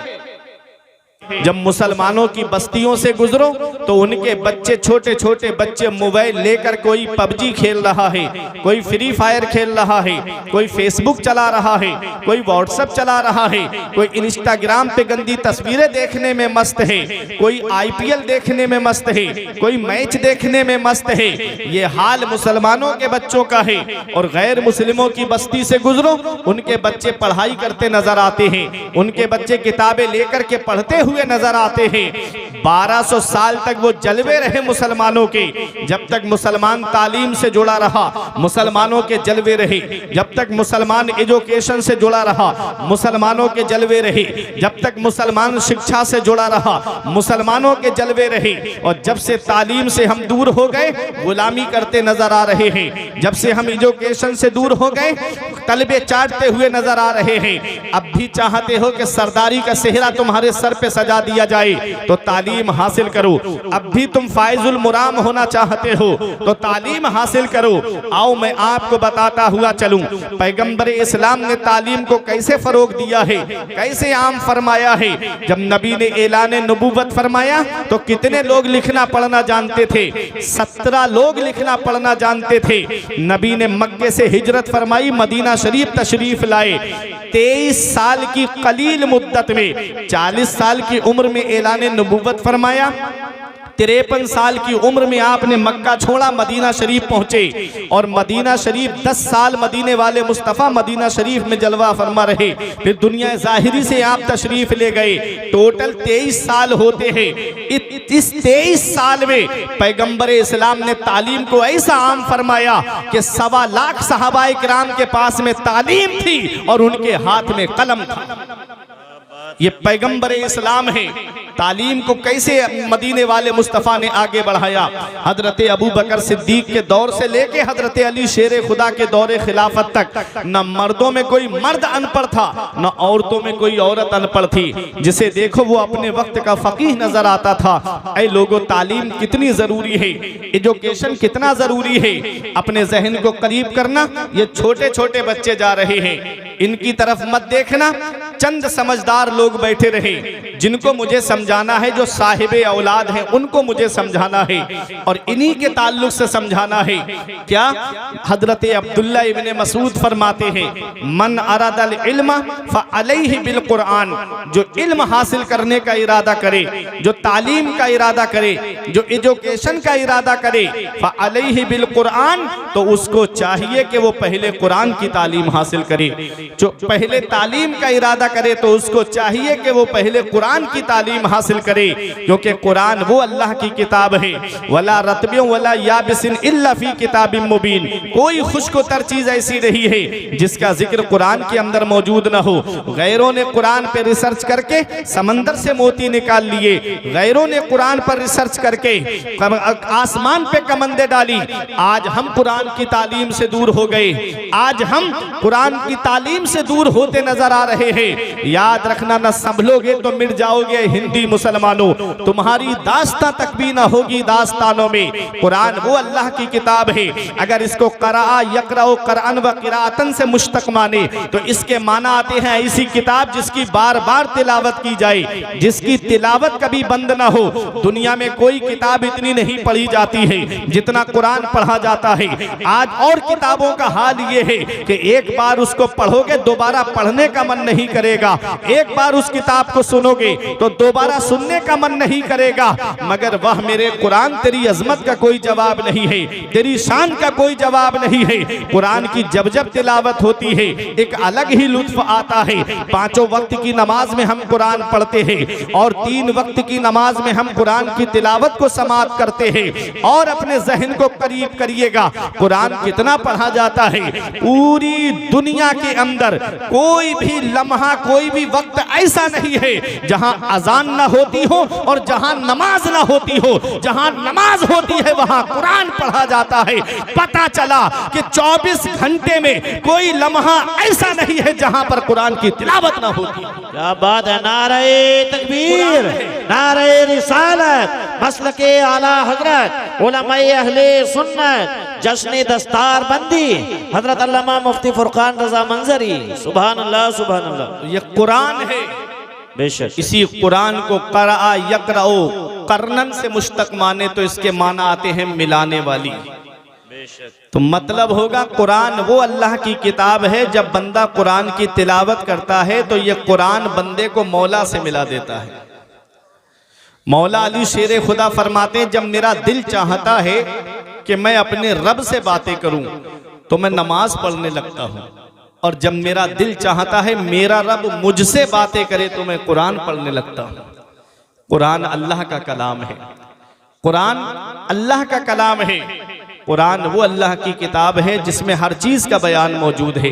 जब मुसलमानों की बस्तियों से गुजरो तो उनके बच्चे, छोटे छोटे बच्चे मोबाइल लेकर कोई पबजी खेल रहा है, कोई फ्री फायर खेल रहा है, कोई फेसबुक चला रहा है, कोई व्हाट्सएप चला रहा है, कोई इंस्टाग्राम पे गंदी तस्वीरें देखने में मस्त है, कोई आईपीएल देखने में मस्त है, कोई मैच देखने में मस्त है। ये हाल मुसलमानों के बच्चों का है। और गैर मुस्लिमों की बस्ती से गुजरो, उनके बच्चे पढ़ाई करते नजर आते हैं, उनके बच्चे किताबें लेकर के पढ़ते हुए नजर आते हैं। 1200 साल तक वो जलवे रहे मुसलमानों के। जब तक मुसलमान तालीम से जुड़ा रहा, मुसलमानों के जलवे रहे। जब तक मुसलमान एजुकेशन से जुड़ा रहा, मुसलमानों के जलवे रहे। जब तक मुसलमान शिक्षा से जुड़ा रहा, मुसलमानों के जलवे रहे। और जब से तालीम से हम दूर हो गए, गुलामी करते नजर आ रहे हैं। जब से हम एजुकेशन से दूर हो गए, तलबे चाटते हुए नजर आ रहे हैं। अब भी चाहते हो कि सरदारी का सेहरा तुम्हारे सर पे सजा दिया जाए तो तालीम हासिल करो। अब भी तुम फाइजुल मुराम होना चाहते हो तो तालीम हासिल करो। आओ मैं आपको बताता हुआ चलूं, पैगंबर इस्लाम ने तालीम को कैसे फरोग दिया है, कैसे आम फरमाया है। जब नबी ने ऐलान नबूवत फरमाया तो कितने लोग लिखना पढ़ना जानते थे? 17 लोग लिखना पढ़ना जानते थे। नबी ने मक्के से हिजरत फरमाई, मदीना शरीफ तशरीफ लाए। 23 साल की कलील मुद्दत में 40 साल की उम्र में ऐलान नबूवत फरमाया। 53 साल की उम्र में आपने मक्का छोड़ा, मदीना शरीफ पहुंचे। और मदीना शरीफ 10 साल मदीने वाले मुस्तफ़ा मदीना शरीफ में जलवा फरमा रहे। फिर दुनिया ज़ाहिरी से आप तशरीफ ले गए। टोटल 23 साल होते हैं। इस 23 साल में पैगंबर इस्लाम ने तालीम को ऐसा आम फरमाया कि 1.25 लाख सहाबाए किराम के पास में तालीम थी और उनके हाथ में कलम था। ये पैगंबर इस्लाम है। तालीम को कैसे मदीने वाले मुस्तफ़ा ने आगे बढ़ाया। हजरत अबू बकर सिद्दीक के दौर से लेके हजरत अली शेर खुदा के दौरे खिलाफत तक न मर्दों में कोई मर्द अनपढ़ था, न औरतों में कोई औरत अनपढ़ थी। जिसे देखो वो अपने वक्त का फकीह नजर आता था। ऐ लोगों, तालीम कितनी जरूरी है, एजुकेशन कितना जरूरी है। अपने जहन को करीब करना। ये छोटे छोटे बच्चे जा रहे हैं, इनकी तरफ मत देखना। चंद समझदार लोग बैठे रहे जिनको मुझे समझाना है, जो साहिबे औलाद हैं उनको मुझे समझाना है और इन्हीं के ताल्लुक से समझाना है। क्या हजरत अब्दुल्ला इब्ने मसूद फरमाते हैं, मन अरादल इल्म फअलैहि बिल कुरान। जो इल्म हासिल करने का इरादा करे, जो तालीम का इरादा करे, जो एजुकेशन का इरादा करे, फअलैहि बिल कुरान, तो उसको चाहिए कि वो पहले कुरान की तालीम हासिल करे। जो पहले तालीम का इरादा करे तो उसको चाहिए कि वो पहले कुरान की तालीम हासिल करे, क्योंकि कुरान वो अल्लाह की किताब है। वला रतबिन वला याबिसिन इल्ला फी किताबिन मुबीन। कोई खुश्क-ओ-तर चीज ऐसी नहीं है जिसका जिक्र कुरान के अंदर मौजूद न हो। गैरों ने कुरान पे रिसर्च करके समंदर से मोती निकाल लिए, गैरों ने कुरान पर रिसर्च करके आसमान पे कमंदे डाली। आज हम कुरान की तालीम से दूर हो गए, आज हम कुरान की तालीम से दूर होते नजर आ रहे हैं। याद रखना, न संभलोगे तो मिट जाओगे हिंदी मुसलमानों। तुम्हारी दास्तां तक भी ना होगी दास्तानों में। कुरान वो अल्लाह की किताब है। अगर इसको करा यकराओ करअन व किरातन से मुश्तक माने तो इसके माना आते हैं ऐसी किताब जिसकी बार बार तिलावत की जाए, जिसकी तिलावत कभी बंद ना हो। दुनिया में कोई किताब इतनी नहीं पढ़ी जाती है जितना कुरान पढ़ा जाता है। आज और किताबों का हाल ये है कि एक बार उसको पढ़ोगे दोबारा पढ़ने का मन नहीं करेगा, एक बार उस किताब को सुनोगे तो दोबारा सुनने का मन नहीं करेगा। मगर वह मेरे कुरान तेरी अजमत का कोई जवाब नहीं है, तेरी शान का कोई जवाब नहीं है। कुरान की जब जब तिलावत होती है एक अलग ही लुत्फ आता है। 5 वक्त की नमाज में हम कुरान पढ़ते हैं और 3 वक्त की नमाज में हम कुरान की तिलावत को समाप्त करते हैं। और अपने जहन को करीब करिएगा, कुरान कितना पढ़ा जाता है। पूरी दुनिया के अंदर कोई भी लम्हा, कोई भी वक्त ऐसा नहीं है जहां अजान ना होती हो और जहां नमाज ना होती हो। जहां नमाज होती है वहां कुरान पढ़ा जाता है। पता चला कि 24 घंटे में कोई लम्हा ऐसा नहीं है जहां पर कुरान की तिलावत ना होती। क्या बात है। नारे तकबीर, नारे रिसालत, मसलके आला हजरत, उलमाए अहले सुन्नत, जश्न दस्तार बंदी हजरत अल्लामा मुफ्ती फुरकान रजा मंजरी। सुभान अल्लाह, सुभान अल्लाह। ये कुरान है, बेशक। इसी कुरान को क़रा यक़रअ करनन से मुश्तक माने तो इसके माना आते हैं मिलाने वाली। तो मतलब होगा कुरान वो अल्लाह की किताब है, जब बंदा कुरान की तिलावत करता है तो ये कुरान बंदे को मौला से मिला देता है। मौला अली शेर खुदा फरमाते हैं, जब मेरा दिल चाहता है कि मैं अपने रब से बातें करूं तो मैं नमाज पढ़ने लगता हूं, और जब मेरा दिल चाहता है मेरा रब मुझसे बातें करे तो मैं कुरान पढ़ने लगता हूं। कुरान अल्लाह का कलाम है, कुरान अल्लाह का कलाम है। कुरान वो अल्लाह की किताब है जिसमें हर चीज का बयान मौजूद है,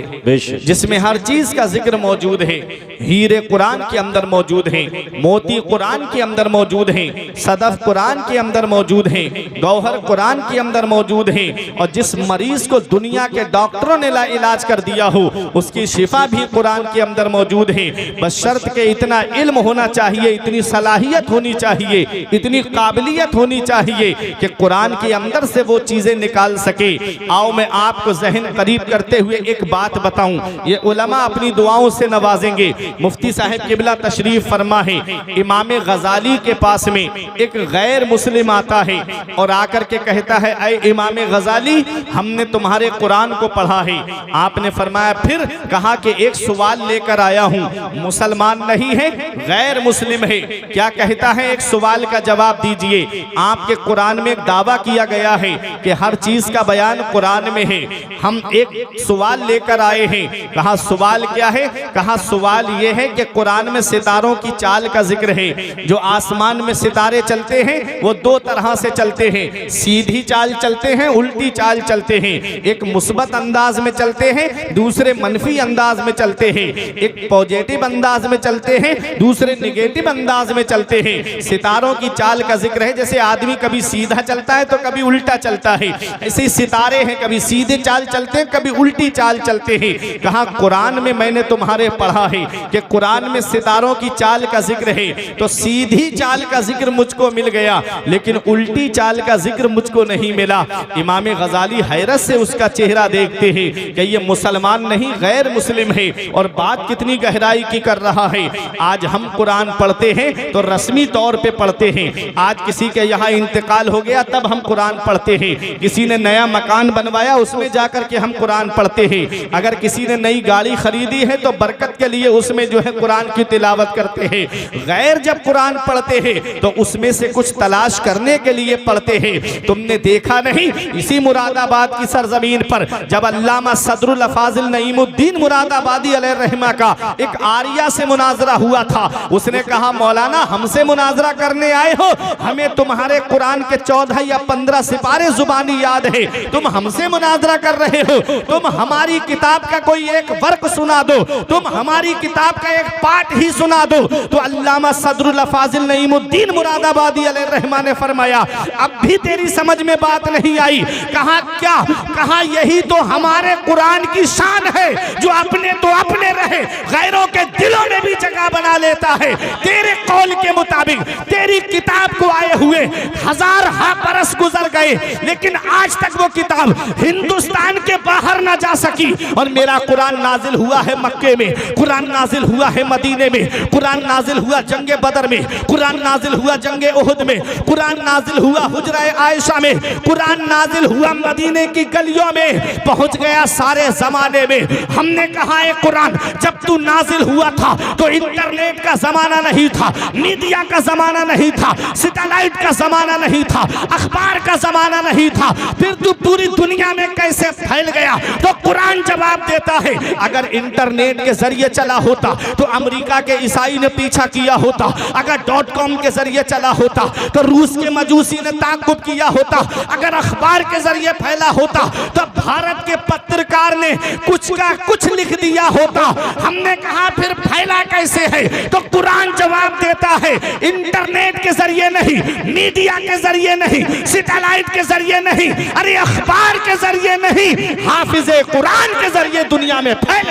जिसमें हर चीज का जिक्र मौजूद है। हीरे कुरान के अंदर मौजूद हैं, मोती कुरान के अंदर मौजूद हैं, सदफ कुरान के अंदर मौजूद हैं, गौहर कुरान के अंदर मौजूद हैं। और जिस मरीज को दुनिया के डॉक्टरों ने इलाज कर दिया हो उसकी शिफा भी कुरान के अंदर मौजूद है। बशर्त के इतना इल्म होना चाहिए, इतनी सलाहियत होनी चाहिए, इतनी काबिलियत होनी चाहिए कि कुरान के अंदर से वो चीजें निकाल सके। आओ मैं आपको जहन करीब करते हुए एक बात बताऊं, ये उलमा अपनी दुआओं से नवाजेंगे। मुफ्ती साहब किबला तशरीफ फरमा है, इमाम गजाली के पास में एक गैर मुस्लिम आता है और आकर के कहता है, ऐ इमाम गजाली हमने तुम्हारे कुरान को पढ़ा है। आपने फरमाया फिर? कहा कि एक सवाल लेकर आया हूं, मुसलमान नहीं है, गैर मुस्लिम है। क्या कहता है? एक सवाल का जवाब दीजिए। आपके कुरान में एक दावा किया गया है कि हर चीज का बयान कुरान में है, हम एक सवाल लेकर आए हैं। कहा सवाल क्या है? कहा सवाल यह है कि कुरान में सितारों की चाल का जिक्र है। जो आसमान में सितारे चलते हैं वो दो तरह से चलते हैं, सीधी चाल चलते हैं, उल्टी चाल चलते हैं। एक मुस्बत अंदाज में चलते हैं, दूसरे मनफी अंदाज में चलते हैं। एक पॉजिटिव अंदाज में चलते हैं, दूसरे निगेटिव अंदाज में चलते हैं। सितारों की चाल का जिक्र है, जैसे आदमी कभी सीधा चलता है तो कभी उल्टा चलता है, ऐसे सितारे हैं, कभी सीधे चाल चलते हैं, कभी उल्टी चाल चलते हैं। कहा कुरान में मैंने तुम्हारे पढ़ा है कि कुरान में सितारों की चाल का जिक्र है, तो सीधी चाल का जिक्र मुझको मिल गया लेकिन उल्टी चाल का जिक्र मुझको नहीं मिला। इमाम गजाली हैरत से उसका चेहरा देखते हैं कि ये मुसलमान नहीं गैर मुस्लिम है। और बात कितनी गहराई की कर रहा है। आज हम कुरान पढ़ते हैं तो रस्मी तौर पे पढ़ते हैं। आज किसी के यहाँ इंतकाल हो गया तब हम कुरान पढ़ते हैं, किसी ने नया मकान बनवाया उसमें जाकर के हम कुरान पढ़ते हैं, अगर किसी ने नई गाड़ी खरीदी है तो बरकत के लिए उसमें जो है कुरान की तिलावत करते हैं। गैर जब कुरान पढ़ते हैं तो उसमें से कुछ तलाश करने के लिए पढ़ते हैं। तुमने देखा नहीं, इसी मुरादाबाद की सरजमीन पर जब अल्लामा सदरुल फाजिल नईमुद्दीन मुरादाबादी अलैहिर्रहमा का एक आरिया से मुनाजरा हुआ था। उसने कहा मौलाना हमसे मुनाजरा करने आए हो, हमें तुम्हारे कुरान के 14 या 15 सिपारे जुबानी याद है, तुम हमसे मुनाजरा कर रहे हो। तुम हमारी किताब का कोई एक वर्क सुना दो, तुम हमारी किताब का एक पाठ ही सुना दो। तो अल्लामा सदरुल फाजिल नईमुद्दीन मुरादाबादी अलैहिर्रहमा ने फरमाया अब भी तेरी समझ में बात नहीं आई। कहा क्या? कहा यही तो हमारे कुरान की शान है जो अपने तो अपने रहे, गैरों के दिलों में भी जगह बना लेता है। तेरे कौल के मुताबिक तेरी किताब को आए हुए 1000 बरस गुजर गए लेकिन आज तक वो किताब हिंदुस्तान के बाहर ना जा सकी। और मेरा कुरान नाजिल हुआ है मक्के में, कुरान नाजिल हुआ है मदीने में, कुरान नाजिल हुआ जंगे बदर में, कुरान नाजिल हुआ जंगे उहुद में, कुरान नाजिल हुआ हुजरा आयशा में, कुरान नाजिल हुआ मदीने की गलियों में, पहुंच गया सारे जमाने में। हमने कहा है कुरान जब तू नाजिल हुआ था तो इंटरनेट का जमाना नहीं था, मीडिया का जमाना नहीं था, सैटेलाइट का जमाना नहीं था, अखबार का जमाना नहीं था, फिर तू पूरी दुनिया में कैसे फैल गया? तो कुरान जवाब देता है अगर इंटरनेट के जरिए चला होता तो अमेरिका के ईसाई ने पीछा किया होता, अगर .com के जरिए चला होता तो रूस के मजूसी ने ताक़ुब किया होता, अगर अखबार के जरिए फैला होता तो भारत के पत्रकार ने कुछ का कुछ लिख दिया होता। हमने कहा फिर फैला कैसे है? तो कुरान जवाब देता है इंटरनेट के जरिए नहीं, मीडिया के जरिए नहीं, सैटेलाइट के जरिए नहीं, अरे अखबार के जरिए नहीं, हाफिज़े कुरान के जरिए दुनिया में फैल।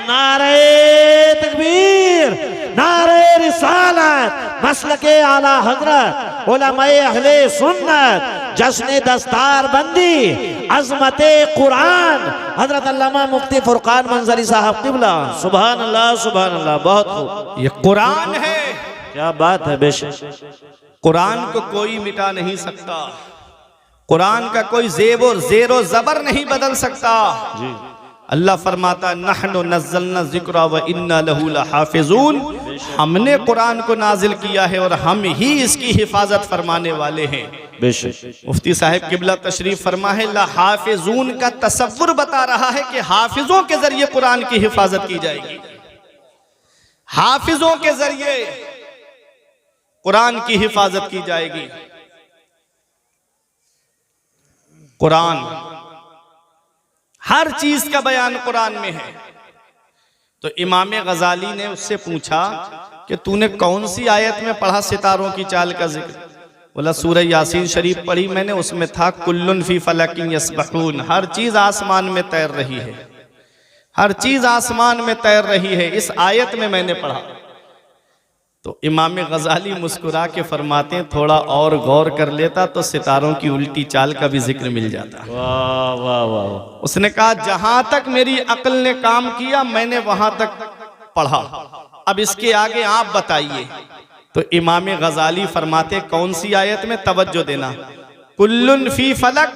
नारे तकबीर, नारे रिसालत मसलके आला हजरत उलमाए अहले सुन्नत जश्न दस्तार बंदी अजमते कुरान हजरत अल्लामा मुफ्ती फुरकान मंजरी साहब किबला। सुभान अल्लाह सुभान अल्लाह। बहुत खूब। ये कुरान है, क्या बात है। बेशक कुरान को कोई मिटा नहीं सकता, कुरान का कोई जेरो जबर नहीं बदल सकता जी। अल्लाह फरमाता नहनु नज़्ज़लना ज़िक्रा व इन्ना लहू लहाफ़िज़ून, हमने कुरान को नाजिल किया है और हम ही इसकी हिफाजत फरमाने वाले हैं। बेशक मुफ्ती साहिब किबला तशरीफ फरमा है लहाफ़िज़ून का तसव्वुर बता रहा है कि हाफिजों के जरिए कुरान की हिफाजत की जाएगी, हाफिजों के जरिए कुरान की हिफाजत की जाएगी। कुरान हर चीज का बयान कुरान में है। तो इमाम गजाली ने उससे पूछा कि तूने कौन सी आयत में पढ़ा सितारों की चाल का जिक्र? बोला सूरह यासीन शरीफ पढ़ी मैंने, उसमें था कुल्लुन फी फलकिन यस्बहून, हर चीज आसमान में तैर रही है, हर चीज आसमान में तैर रही है, इस आयत में मैंने पढ़ा। तो इमाम गजाली मुस्कुरा के फरमाते हैं थोड़ा और गौर कर लेता तो सितारों की उल्टी चाल का भी जिक्र मिल जाता। वाह वाह वाह। उसने कहा जहां तक मेरी अक्ल ने काम किया मैंने वहां तक पढ़ा, अब इसके आगे आप बताइए। तो इमाम गजाली फरमाते कौन सी आयत में? तवज्जो देना। कुल्लुन फी फलक,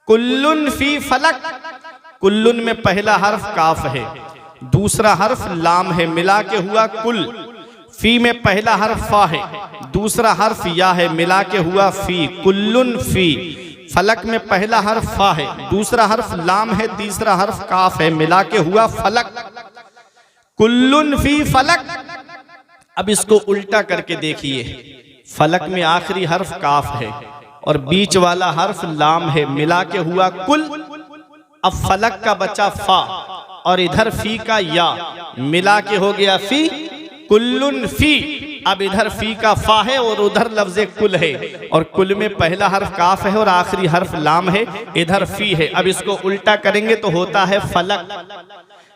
कुल्लुन फी फलक, कुल्लुन में पहला हर्फ काफ है, दूसरा हर्फ लाम है, मिला के हुआ कुल। फी में पहला हर्फ फा है, दूसरा हर्फ या है, मिला के हुआ फी, कुल्लुन फी। फलक में पहला हर्फ फा है, दूसरा हर्फ लाम है, तीसरा हर्फ काफ है, मिला के हुआ फलक। कुल्लुन फी फलक। अब इसको उल्टा करके देखिए, फलक में आखिरी हर्फ काफ है और बीच वाला हर्फ लाम है, मिला के हुआ कुल। अब फलक का बचा फा और इधर फी का या, मिला के हो गया फी, कुल्लुन फी। अब इधर फी का फा है और उधर लफ्ज़े कुल है, और कुल में पहला हर्फ काफ है और आखिरी हर्फ लाम है, इधर फी है। अब इसको उल्टा करेंगे तो होता है फलक।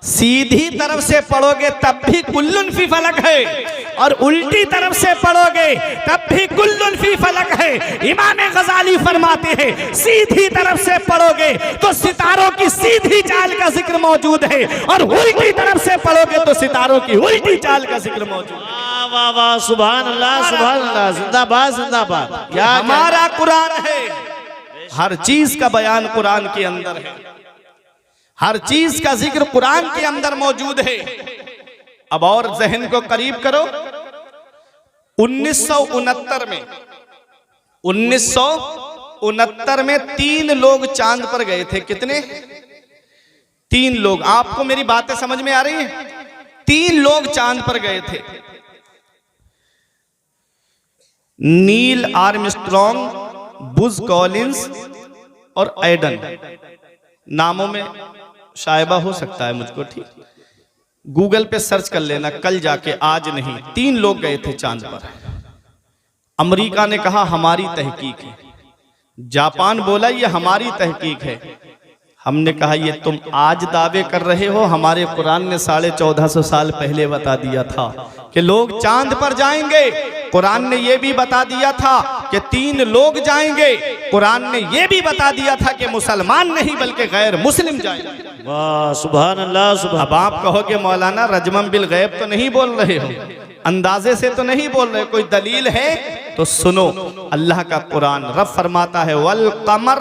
सीधी तरफ से पढ़ोगे तब भी कुल्लुन फी फलक है, और उल्टी तरफ से पढ़ोगे तब भी कुल्लुन फी फलक है। इमाम गजाली फरमाते हैं सीधी तरफ से पढ़ोगे तो सितारों की सीधी चाल का जिक्र मौजूद है, और उल्टी तरफ से पढ़ोगे तो सितारों की उल्टी चाल का जिक्र मौजूद है। वाह वाह वाह। सुभान अल्लाह सुभान अल्लाह। जिंदाबाद जिंदाबाद। क्या हमारा कुरान है, हर चीज का बयान कुरान के अंदर है, हर चीज का जिक्र कुरान के अंदर मौजूद है। अब और जहन को करीब करो, 1969 में 1969 में 3 लोग चांद पर गए थे। कितने? 3 लोग। आपको मेरी बातें समझ में आ रही है? 3 लोग चांद पर गए थे। नील आर्मस्ट्रॉन्ग, बुज कॉलिंस और एडन। नामों में शायबा हो सकता है मुझको, ठीक, गूगल पे सर्च कर लेना कल जाके, आज नहीं। 3 लोग गए थे चांद पर। अमेरिका ने कहा हमारी तहकीक है, जापान बोला ये हमारी तहकीक है। हमने कहा ये तुम आज दावे कर रहे हो, हमारे कुरान ने 1450 साल पहले बता दिया था कि लोग चांद पर जाएंगे। कुरान ने यह भी बता दिया था कि 3 लोग जाएंगे। कुरान ने यह भी बता दिया था कि मुसलमान नहीं बल्कि गैर मुस्लिम जाएंगे। वाह सुभान अल्लाह सुभान। अब आप कहोगे मौलाना रजमम बिल गैब तो नहीं बोल रहे हो, अंदाजे से तो नहीं बोल रहे, कोई दलील है? तो सुनो अल्लाह का कुरान। रब फरमाता है वल कमर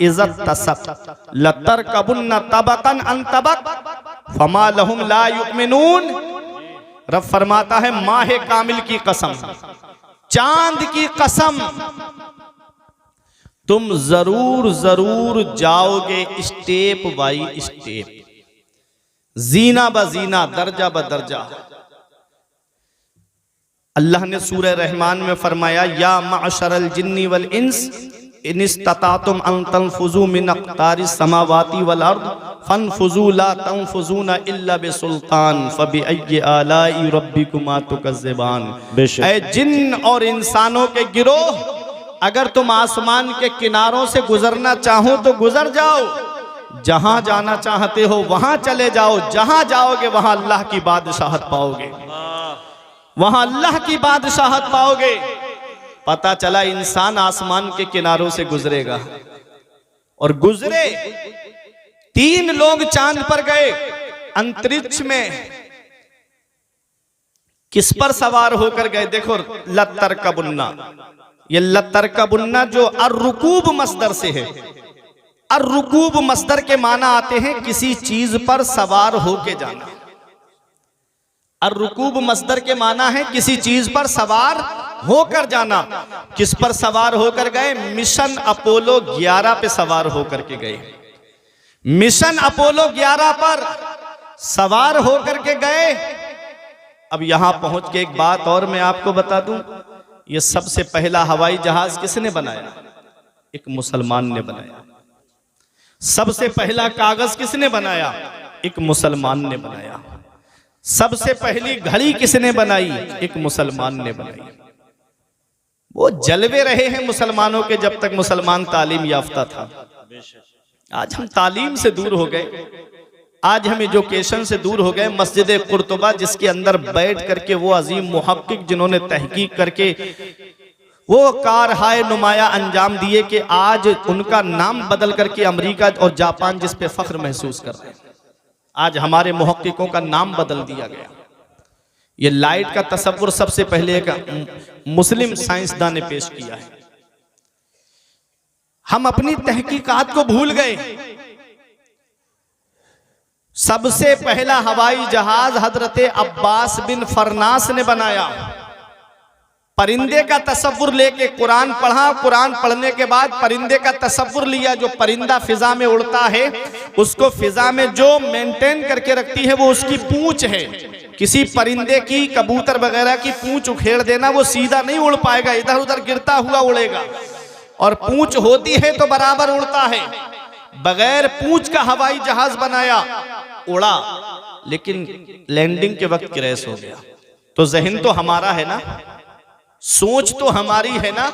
इज़्ज़त तसक लतरकबुन्ना तबकन अन तबक फमा लहुम ला युमिनून। रब फरमाता है माहे कामिल की कसम, चांद की कसम, तुम जरूर जरूर जाओगे स्टेप बाई स्टेप, जीना ब जीना, दर्जा ब दर्जा। अल्लाह ने सूरह रहमान में फरमाया या मअशरल जिन्नी वल इंस इन इस्ततातुम अन तनफुजू मिन अक़तारिस समावाति वल अर्द फनफुजू ला तनफुजूना इल्ला बिसुल्तान फबिअय्यि आलाई रब्बिकुमा तुकज़्ज़िबान। ऐ जिन और इंसानों के गिरोह, अगर तुम आसमान के किनारों से गुजरना चाहो तो गुजर जाओ, जहां जाना चाहते हो वहां चले जाओ, जहां जाओगे वहां अल्लाह की बादशाहत पाओगे। वहां अल्लाह की बादशाहत पाओगे। पता चला इंसान आसमान के किनारों से गुजरेगा, और गुजरे 3 लोग चांद पर गए, अंतरिक्ष में किस पर सवार होकर गए? देखो, लत्तर का बुन्ना, ये लत्तर का बुन्ना जो अर्रुकूब मस्दर से है। अर्रुकूब मस्दर के माना आते हैं किसी चीज पर सवार होके जाना। अर्रुकूब मस्दर के माना है किसी चीज पर सवार होकर जाना। किस पर सवार होकर गए? मिशन अपोलो 11 पे सवार होकर के गए। मिशन अपोलो 11 पर सवार होकर के गए। अब यहां पहुंच के एक बात और मैं आपको बता दूं, ये सबसे पहला हवाई जहाज किसने बनाया? एक मुसलमान ने बनाया। सबसे पहला कागज किसने बनाया? एक मुसलमान ने बनाया। सबसे पहली घड़ी किसने बनाई? एक मुसलमान ने बनाई। वो जलवे रहे हैं मुसलमानों के जब तक मुसलमान तालीम याफ्ता था। आज हम तालीम से दूर हो गए, आज हम एजुकेशन से दूर हो गए। मस्जिद कुर्तुबा जिसके अंदर बैठ करके वो अजीम मुहक्किक जिन्होंने तहकीक करके वो कारहाय नुमाया अंजाम दिए कि आज उनका नाम बदल करके अमेरिका और जापान जिस पे फख्र महसूस कर रहे हैं, आज हमारे मुहक्किकों का नाम बदल दिया गया। ये लाइट का तसव्वुर सबसे पहले एक मुस्लिम साइंसदान ने पेश किया है। हम अपनी तहकीकात को भूल गए। सबसे पहला हवाई जहाज हजरत अब्बास बिन फरनास ने बनाया। परिंदे का तसव्वुर लेके कुरान पढ़ा, कुरान पढ़ने के बाद परिंदे का तसव्वुर लिया। जो परिंदा फिजा में उड़ता है उसको फिजा में जो मेंटेन करके रखती है वो उसकी पूंछ है। किसी परिंदे की, कबूतर वगैरह की पूंछ उखेड़ देना, वो सीधा नहीं उड़ पाएगा, इधर उधर गिरता हुआ उड़ेगा। और पूंछ होती है तो बराबर उड़ता है। बगैर पूंछ का हवाई जहाज बनाया, उड़ा, लेकिन लैंडिंग के वक्त क्रैश हो गया। तो जहन तो हमारा है ना, सोच तो हमारी है ना।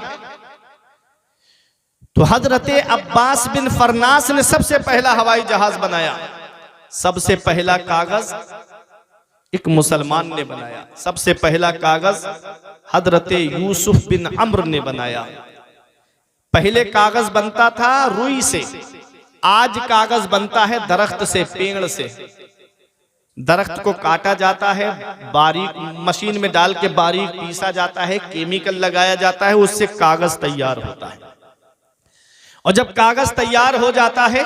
तो हजरत अब्बास बिन फरनास ने सबसे पहला हवाई जहाज बनाया। सबसे पहला कागज एक मुसलमान ने बनाया। सबसे पहला कागज हजरत यूसुफ बिन अम्र ने बनाया। पहले कागज बनता था रुई से, आज कागज बनता है दरख्त से, पेड़ से। दरख्त को काटा जाता है, बारीक मशीन में डाल के बारीक पीसा जाता है, केमिकल लगाया जाता है, उससे कागज तैयार होता है। और जब कागज तैयार हो जाता है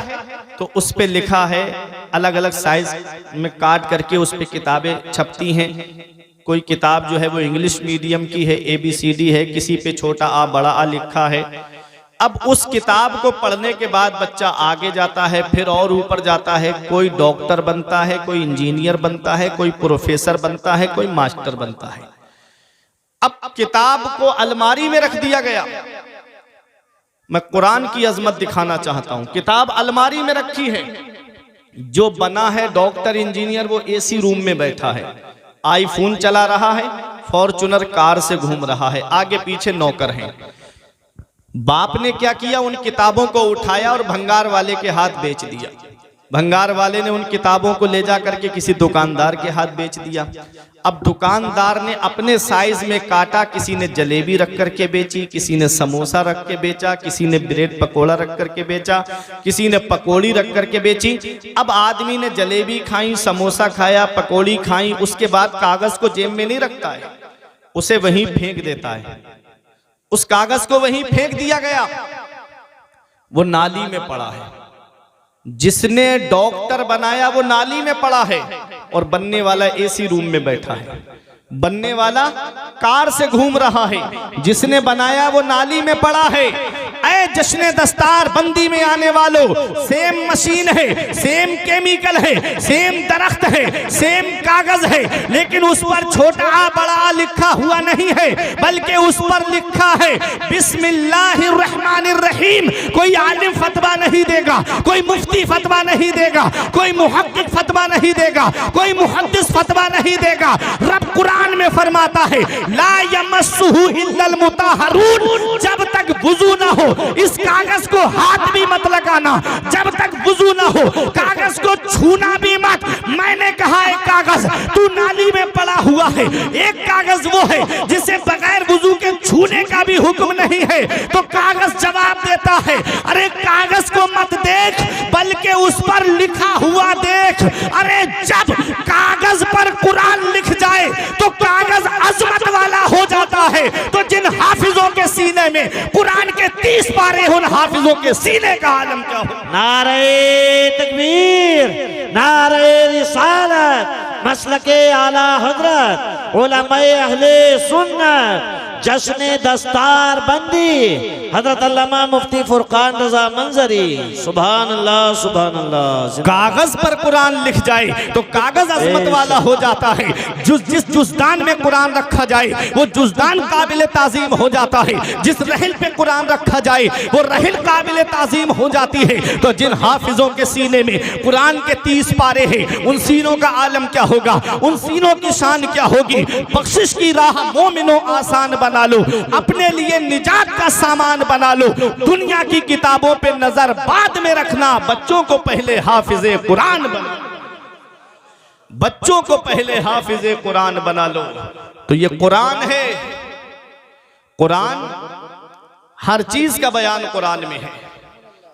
तो उस पे लिखा है, अलग अलग साइज में काट करके उस पे किताबें छपती हैं। कोई किताब जो है वो इंग्लिश मीडियम की है, ABCD है, किसी पे छोटा आ बड़ा आ लिखा है। अब उस किताब को पढ़ने के बाद बच्चा आगे जाता है, फिर और ऊपर जाता है। कोई डॉक्टर बनता है, कोई इंजीनियर बनता है, कोई प्रोफेसर बनता है, कोई मास्टर बनता है। अब किताब को अलमारी में रख दिया गया। मैं कुरान की अजमत दिखाना चाहता हूं। किताब अलमारी में रखी है। जो बना है डॉक्टर इंजीनियर वो AC रूम में बैठा है, आईफोन चला रहा है, फॉर्च्यूनर कार से घूम रहा है, आगे पीछे नौकर हैं। बाप ने क्या किया? उन किताबों को उठाया और भंगार वाले के हाथ बेच दिया। भंगार वाले ने उन किताबों को ले जा करके किसी दुकानदार के हाथ बेच दिया। अब दुकानदार ने अपने साइज में काटा, किसी ने जलेबी रख करके बेची, किसी ने समोसा रख के बेचा, किसी ने ब्रेड पकोड़ा रख करके बेचा, किसी ने पकोड़ी रख करके बेची। अब आदमी ने जलेबी खाई, समोसा खाया, पकोड़ी खाई, उसके बाद कागज को जेब में नहीं रखता है, उसे वहीं फेंक देता है। उस कागज को वहीं फेंक दिया गया, वो नाली में पड़ा है। जिसने डॉक्टर बनाया वो नाली में पड़ा है और बनने वाला AC रूम में बैठा है। बनने वाला कार से घूम रहा है, जिसने बनाया वो नाली में पड़ा है। ऐ जश्न दस्तार बंदी में आने वालों, सेम मशीन है, सेम केमिकल है, सेम दरख्त है, सेम कागज है, लेकिन उस पर छोटा आ बड़ा आ लिखा हुआ नहीं है, बल्कि उस पर लिखा है बिस्मिल्लाहिर्रहमानिर्रहीम। कोई आलिम फतवा नहीं देगा, कोई मुफ्ती फतवा नहीं देगा, कोई मुहक्किक फतवा नहीं देगा, कोई मुहद्दिस फतवा नहीं देगा। रब कुरान में फरमाता है ला यमस्सुहु इल्लल मुताहरून। जब तक वुजू ना हो इस कागज को हाथ भी मत लगाना, जब तक वुजू ना हो कागज को छूना भी मत। मैंने कहा एक कागज तू नाली में पड़ा हुआ है, एक कागज वो है जिसे बगैर वुजू के छूने का भी हुक्म नहीं है। तो कागज जवाब देता है, अरे कागज को मत देख बल्कि उस पर लिखा हुआ देख। अरे जब कागज पर कुरान लिख जाए तो कागज अजमत वाला हो जाता है। तो जिन हाफिजों के सीने में कुरान के 30 पारे, उन हाफिजों के सीने का आलम क्या हो। नारे तकबीर, नारे रिसालत, मसलके आला हजरत, उलमाए अहले सुन्नत, जश्ने दस्तार बंदी हजरत अल्लामा मुफ्ती फुरकान रजा मंजरी। सुभान अल्लाह, सुभान अल्लाह। कागज पर कुरान लिख जाए तो कागज अजमत वाला हो जाता है। जिस जुज़दान में कुरान रखा जाए वो जुज़दान काबिल ताज़ीम हो जाता है। जिस रहल पे कुरान रखा जाए वो रहल काबिल ताज़ीम हो जाती है। तो जिन हाफिजों के सीने में कुरान के 30 पारे हैं, उन सीनों का आलम क्या होगा, उन सीनों की शान क्या होगी। बख्शिश की राह मोमिनो आसान बना लो, अपने लिए निजात का सामान बना लो। दुनिया की किताबों पे नजर बाद में रखना, बच्चों को पहले हाफिजे कुरान बना लो, बच्चों को पहले हाफिजे कुरान बना लो। तो ये कुरान है, कुरान हर चीज का बयान कुरान में है,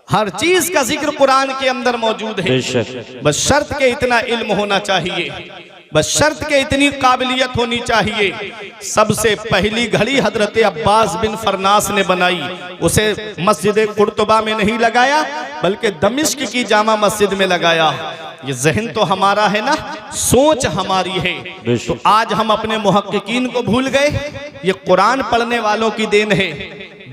हर चीज का जिक्र कुरान के अंदर मौजूद है। बस शर्त के इतना इल्म होना चाहिए, बस शर्त के इतनी काबिलियत होनी चाहिए। सबसे पहली घड़ी हजरत अब्बास बिन फरनास ने बनाई, उसे मस्जिद कुर्तुबा में नहीं लगाया बल्कि दमिश्क की जामा मस्जिद में लगाया। ये जहन तो हमारा है ना, सोच हमारी है। तो आज हम अपने मुहक्किकीन को भूल गए। ये कुरान पढ़ने वालों की देन है।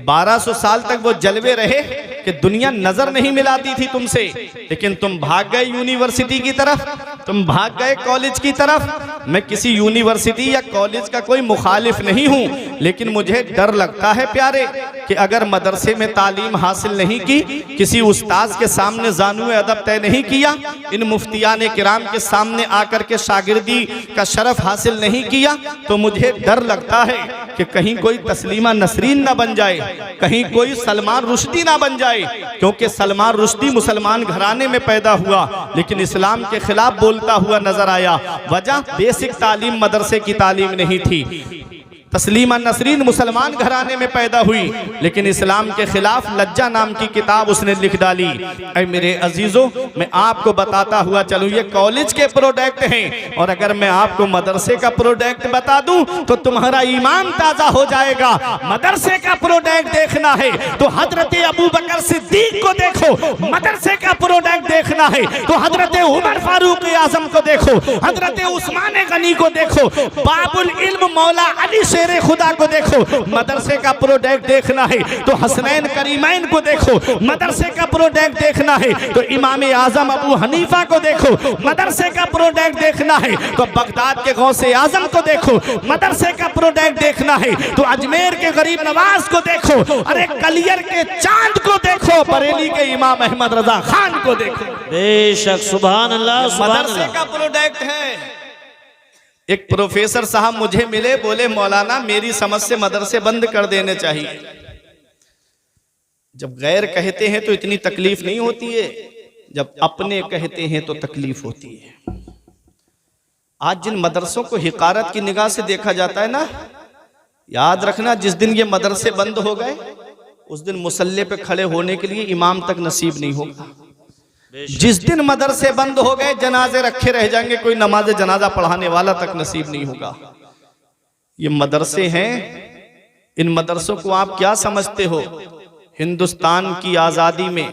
1200 साल तक वो जलवे रहे कि दुनिया नजर नहीं मिलाती थी तुमसे, लेकिन तुम भाग गए यूनिवर्सिटी की तरफ, तुम भाग गए कॉलेज की तरफ। मैं किसी यूनिवर्सिटी या कॉलेज का कोई मुखालिफ नहीं हूं, लेकिन मुझे डर लगता है प्यारे कि अगर मदरसे में तालीम हासिल नहीं की, किसी उस्ताद के सामने जानू अदब तय नहीं किया, इन मुफ्तियान किराम के सामने आकर के शागिर्दी का शरफ हासिल नहीं किया, तो मुझे डर लगता है कि कहीं कोई तस्लीमा नसरीन ना बन जाए, कहीं कोई सलमान रुश्दी ना बन जाए। क्योंकि सलमान रुश्दी मुसलमान घराने में पैदा हुआ लेकिन इस्लाम के खिलाफ बोलता हुआ नजर आया। वजह बेसिक तालीम मदरसे की तालीम नहीं थी। तस्लीमा नसरीन मुसलमान घराने में पैदा हुई लेकिन इस्लाम के खिलाफ लज्जा नाम की किताब उसने लिख डाली। ऐ मेरे अजीजों, मैं आपको बताता हुआ चलूं, ये कॉलेज के प्रोडक्ट हैं, और अगर मैं आपको मदरसे का प्रोडक्ट बता दूं तो तुम्हारा ईमान ताजा हो जाएगा। मदरसे का प्रोडक्ट देखना है तो हजरत अबू बकर सिद्दीक को देखो, मदरसे का प्रोडक्ट देखना है तो हजरत उमर फारूक आजम को देखो, हजरत उस्मान गनी को देखो, बाबुल इल्म मौला अली शेर खुदा को देखो। मदरसे का प्रोडक्ट देखना है तो हसनैन करीमैन को देखो, मदरसे का प्रोडक्ट देखना है तो इमाम आजम अबू हनीफा को देखो, मदरसे का प्रोडक्ट देखना है तो बगदाद के गौसे आजम को देखो, मदरसे का प्रोडक्ट देखना है तो अजमेर के गरीब नवाज को देखो, अरे कलियर के चांद को देखो, बरेली के इमाम अहमद रजा खान को देखो। बेशक, सुभान अल्लाह, सुभान मदरसे अल्लाह। का प्रोडक्ट है। एक प्रोफेसर साहब मुझे मिले, बोले मौलाना मेरी समझ से मदरसे बंद कर देने चाहिए। जब गैर कहते हैं तो इतनी तकलीफ नहीं होती है, जब अपने कहते हैं तो तकलीफ होती है। आज जिन मदरसों को हिकारत की निगाह से देखा जाता है ना, याद रखना जिस दिन ये मदरसे बंद हो गए उस दिन मुसल्ले पे खड़े होने के लिए इमाम तक नसीब नहीं होगा। जिस दिन मदरसे बंद हो गए जनाजे रखे रह जाएंगे, कोई नमाज जनाजा पढ़ाने वाला तक नसीब नहीं होगा। ये मदरसे हैं, इन मदरसों को आप क्या समझते हो? हिंदुस्तान की आज़ादी में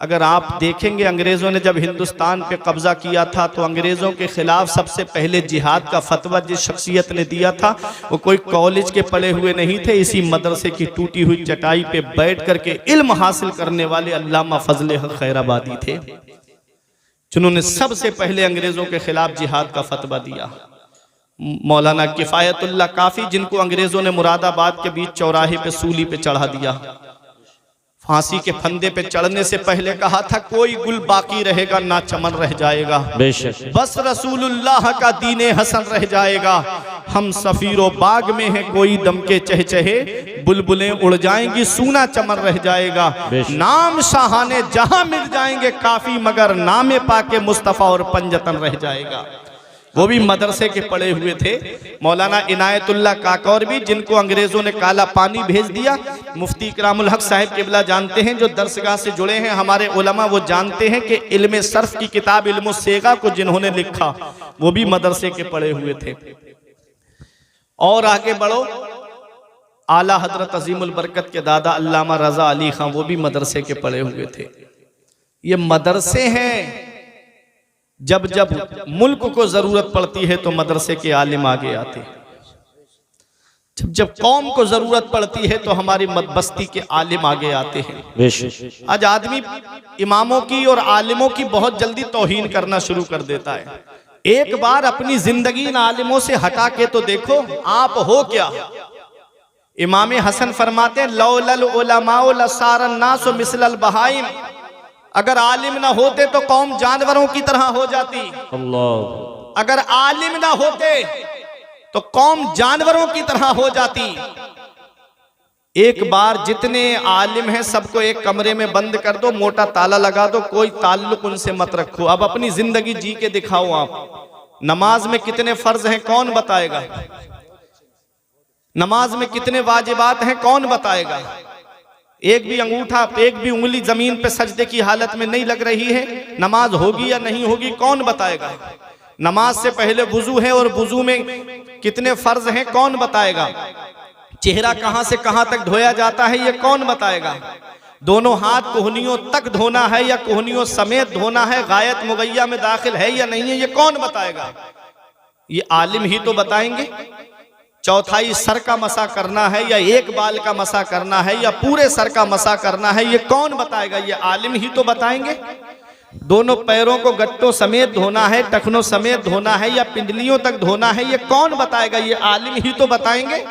अगर आप देखेंगे, अंग्रेजों ने जब हिंदुस्तान पे कब्जा किया था तो अंग्रेजों के खिलाफ सबसे पहले जिहाद का फतवा जिस शख्सियत ने दिया था वो कोई कॉलेज के पढ़े हुए नहीं थे, इसी मदरसे की टूटी हुई चटाई पे बैठ करके इल्म हासिल करने वाले अल्लामा फजले हक खैराबादी थे, जिन्होंने सबसे पहले अंग्रेजों के खिलाफ जिहाद का फतवा दिया। मौलाना किफायतुल्लाह काफी, जिनको अंग्रेजों ने मुरादाबाद के बीच चौराहे पे सूली पे चढ़ा दिया। फांसी के फंदे पे चढ़ने से पहले कहा था कोई गुल बाकी रहेगा ना चमन रह जाएगा, बेशक बस रसूलुल्लाह का दीने हसन रह जाएगा। हम सफीरो बाग में हैं कोई दम के चहचहे, बुलबुलें उड़ जाएंगी सूना चमन रह जाएगा। नाम शाहाने जहां मिल जाएंगे काफी, मगर नामे पाके मुस्तफ़ा और पंजतन रह जाएगा। वो भी मदरसे के पढ़े हुए थे। मौलाना इनायतुल्लाह काकौरवी, जिनको अंग्रेजों ने काला पानी भेज दिया। मुफ्ती इकरामुल हक साहिब किबला जानते हैं, जो दरसगाह से जुड़े हैं हमारे उलमा, वो जानते हैं कि इल्म सर्फ की किताब इल्म सेगा को जिन्होंने लिखा वो भी मदरसे के पढ़े हुए थे। और आगे बढ़ो, आला हजरत अजीमुल बरकत के दादा अल्लामा रजा अली खां, वो भी मदरसे के पढ़े हुए थे। ये मदरसे हैं, जब जब मुल्क को जरूरत पड़ती है तो मदरसे के आलिम आगे आते हैं, जब जब कौम को जरूरत पड़ती है तो हमारी बस्ती के आलिम आगे आते हैं। आज आदमी इमामों की और आलिमों की बहुत जल्दी तौहीन करना शुरू कर देता है। एक बार अपनी जिंदगी इन आलिमों से हटा के तो देखो आप हो क्या। इमाम हसन फरमाते हैं, लौलल उलमाओ लसारन नास मिसलल बहाइम, अगर आलिम ना होते तो कौम जानवरों की तरह हो जाती। अल्लाह, अगर आलिम ना होते तो कौम जानवरों की तरह हो जाती। एक बार जितने आलिम हैं सबको एक कमरे में बंद कर दो, मोटा ताला लगा दो, कोई ताल्लुक उनसे मत रखो। अब अपनी जिंदगी जी के दिखाओ। आप नमाज में कितने फर्ज हैं कौन बताएगा? नमाज में कितने वाजिबात हैं कौन बताएगा? एक भी अंगूठा, एक भी उंगली जमीन पे सजदे की हालत में नहीं लग रही है, नमाज होगी या नहीं होगी कौन बताएगा? नमाज से पहले वुजू है और वुजू में कितने फर्ज हैं कौन बताएगा? चेहरा कहां से कहां तक धोया जाता है ये कौन बताएगा? दोनों हाथ कोहनियों तक धोना है या कोहनियों समेत धोना है, गायत मुगैया में दाखिल है या नहीं है, ये कौन बताएगा? ये आलिम ही तो बताएंगे। चौथाई सर का मसा करना है या एक बाल का मसा करना है या पूरे सर का मसा करना है, ये कौन बताएगा? ये आलिम ही तो बताएंगे। दोनों पैरों को गट्टों समेत धोना है, टखनों समेत धोना है या पिंडलियों तक धोना है, ये कौन बताएगा? ये आलिम ही तो बताएंगे।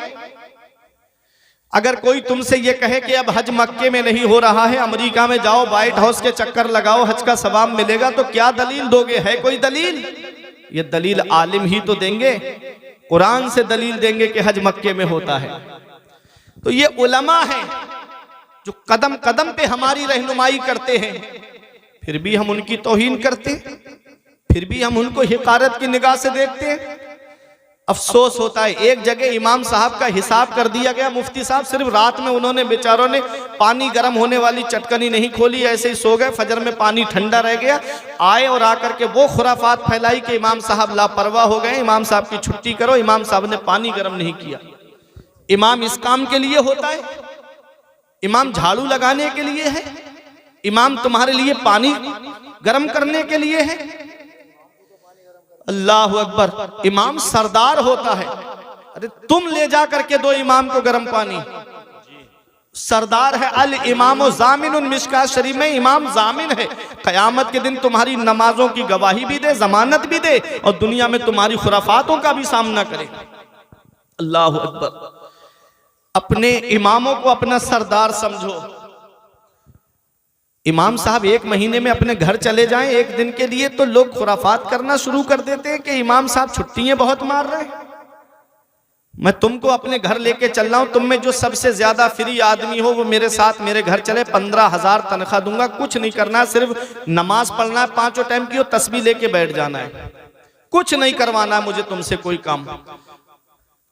अगर कोई तुमसे ये कहे कि अब हज मक्के में नहीं हो रहा है, अमेरिका में जाओ, व्हाइट हाउस के चक्कर लगाओ, हज का सवाब मिलेगा, तो क्या दलील दोगे? है कोई दलील? ये दलील आलिम ही तो देंगे। कुरान से दलील देंगे कि हज मक्के में होता है। तो ये उलमा हैं जो कदम कदम पे हमारी रहनुमाई करते हैं, फिर भी हम उनकी तौहीन करते हैं, फिर भी हम उनको हिकारत की निगाह से देखते हैं। अफसोस होता है, एक जगह इमाम साहब का हिसाब कर दिया गया। मुफ्ती साहब सिर्फ रात में उन्होंने बेचारों ने पानी गर्म होने वाली चटकनी नहीं खोली, ऐसे ही सो गए, फजर में पानी ठंडा रह गया। आए और आकर के वो खुराफात फैलाई कि इमाम साहब लापरवाह हो गए, इमाम साहब की छुट्टी करो, इमाम साहब ने पानी गर्म नहीं किया। इमाम इस काम के लिए होता है? इमाम झाड़ू लगाने के लिए है? इमाम तुम्हारे लिए पानी गर्म करने के लिए है? अल्लाह अकबर, इमाम सरदार होता है। अरे तुम ले जा करके दो इमाम को गर्म पानी। सरदार है। अल इमाम जामिन, मिशकात शरीफ में इमाम जामिन है, क़यामत के दिन तुम्हारी नमाजों की गवाही भी दे, जमानत भी दे और दुनिया में तुम्हारी खुराफातों का भी सामना करे। अल्लाह अकबर। अपने इमामों को अपना सरदार समझो। इमाम साहब एक महीने में अपने घर चले जाएं एक दिन के लिए तो लोग खुराफात करना शुरू कर देते हैं कि इमाम साहब छुट्टियां बहुत मार रहे हैं। मैं तुमको अपने घर लेके चल रहा हूं, तुम में जो सबसे ज्यादा फ्री आदमी हो वो मेरे साथ मेरे घर चले, 15,000 तनख्वाह दूंगा, कुछ नहीं करना है, सिर्फ नमाज पढ़ना है 5 टाइम की और तस्बीह लेके बैठ जाना है, कुछ नहीं करवाना है मुझे तुमसे कोई काम।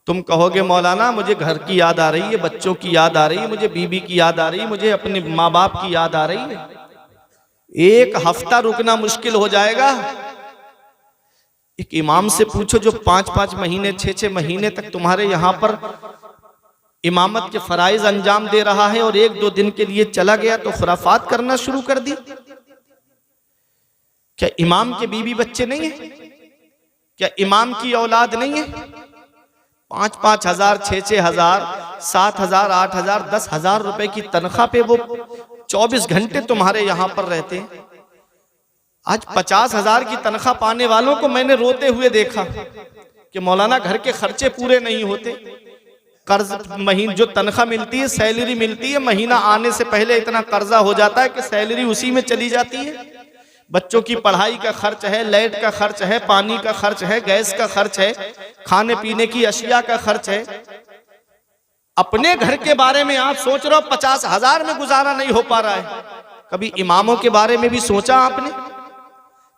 तुम कहोगे मौलाना मुझे घर की याद आ रही है, बच्चों की याद आ रही है, मुझे बीबी की याद आ रही है, मुझे अपने माँ बाप की याद आ रही है। एक हफ्ता रुकना मुश्किल हो जाएगा। एक इमाम से पूछो जो 5-5 महीने 6-6 महीने तक तुम्हारे यहां पर इमामत के फराइज अंजाम दे रहा है और 1-2 दिन के लिए चला गया तो खुराफात करना शुरू कर दी। क्या इमाम के बीबी बच्चे नहीं है? क्या इमाम की औलाद नहीं है? 5-5 हजार, 6-6 हजार, 7 हजार, 8 हजार, 10 हजार रुपए की तनख्वाह पे वो 24 घंटे तुम्हारे यहां पर रहते हैं। आज 50 हजार की तनख्वाह पाने वालों को मैंने रोते हुए देखा कि मौलाना घर के खर्चे पूरे नहीं होते। कर्ज महीने जो तनख्वाह मिलती है, सैलरी मिलती है, महीना आने से पहले इतना कर्जा हो जाता है कि सैलरी उसी में चली जाती है। बच्चों की पढ़ाई का खर्च है, लाइट का खर्च है, पानी का खर्च है, गैस का खर्च है, खाने पीने की अशिया का खर्च है। अपने घर के बारे में आप सोच रहे हो 50,000 में गुजारा नहीं हो पा रहा है। कभी इमामों के बारे में भी सोचा आपने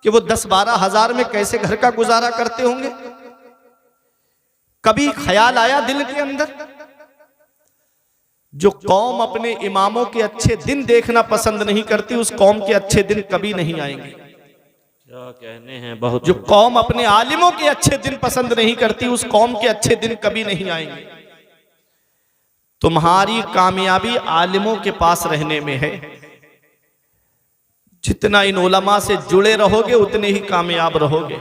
कि वो 10-12 हजार में कैसे घर का गुजारा करते होंगे? कभी ख्याल आया दिल के अंदर? जो कौम अपने इमामों के अच्छे दिन देखना पसंद नहीं करती, उस कौम के अच्छे दिन कभी नहीं आएंगे। क्या कहने हैं, बहुत। जो कौम अपने आलिमों के अच्छे दिन पसंद नहीं करती, उस कौम के अच्छे दिन कभी नहीं आएंगे। तुम्हारी कामयाबी आलिमों के पास रहने में है। जितना इन उलमा से जुड़े रहोगे उतने ही कामयाब रहोगे।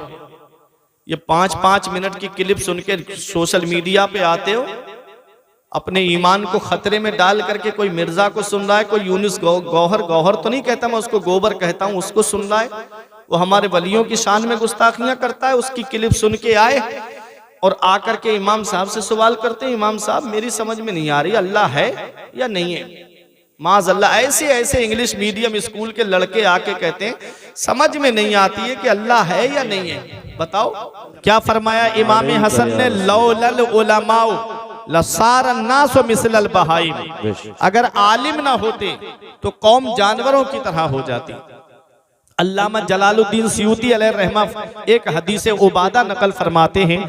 ये 5-5 मिनट की क्लिप सुन के सोशल मीडिया पे आते हो, अपने ईमान को खतरे में डाल करके कोई मिर्जा को सुन रहा है, कोई यूनुस गौहर तो नहीं कहता, मैं उसको गोबर कहता हूं, उसको सुन रहा है, वो हमारे वलियों की शान में गुस्ताखियां करता है। उसकी क्लिप सुन के आए और आकर के इमाम साहब से सवाल करते हैं, इमाम साहब मेरी समझ में नहीं आ रही, अल्लाह है या नहीं है? माज़अल्लाह ऐसे ऐसे इंग्लिश मीडियम स्कूल के लड़के आके कहते हैं समझ में नहीं आती है कि अल्लाह है या नहीं है। बताओ क्या फरमाया इमाम हसन ने, लौलल उलमाउ लसारन्नास मिसलल बहाइम। अगर आलिम ना होते तो कौम जानवरों की तरह हो जाती। अल्लामा जलालुद्दीन सयूती अलैहिर्रहमा एक हदीस उबादा नकल फरमाते हैं,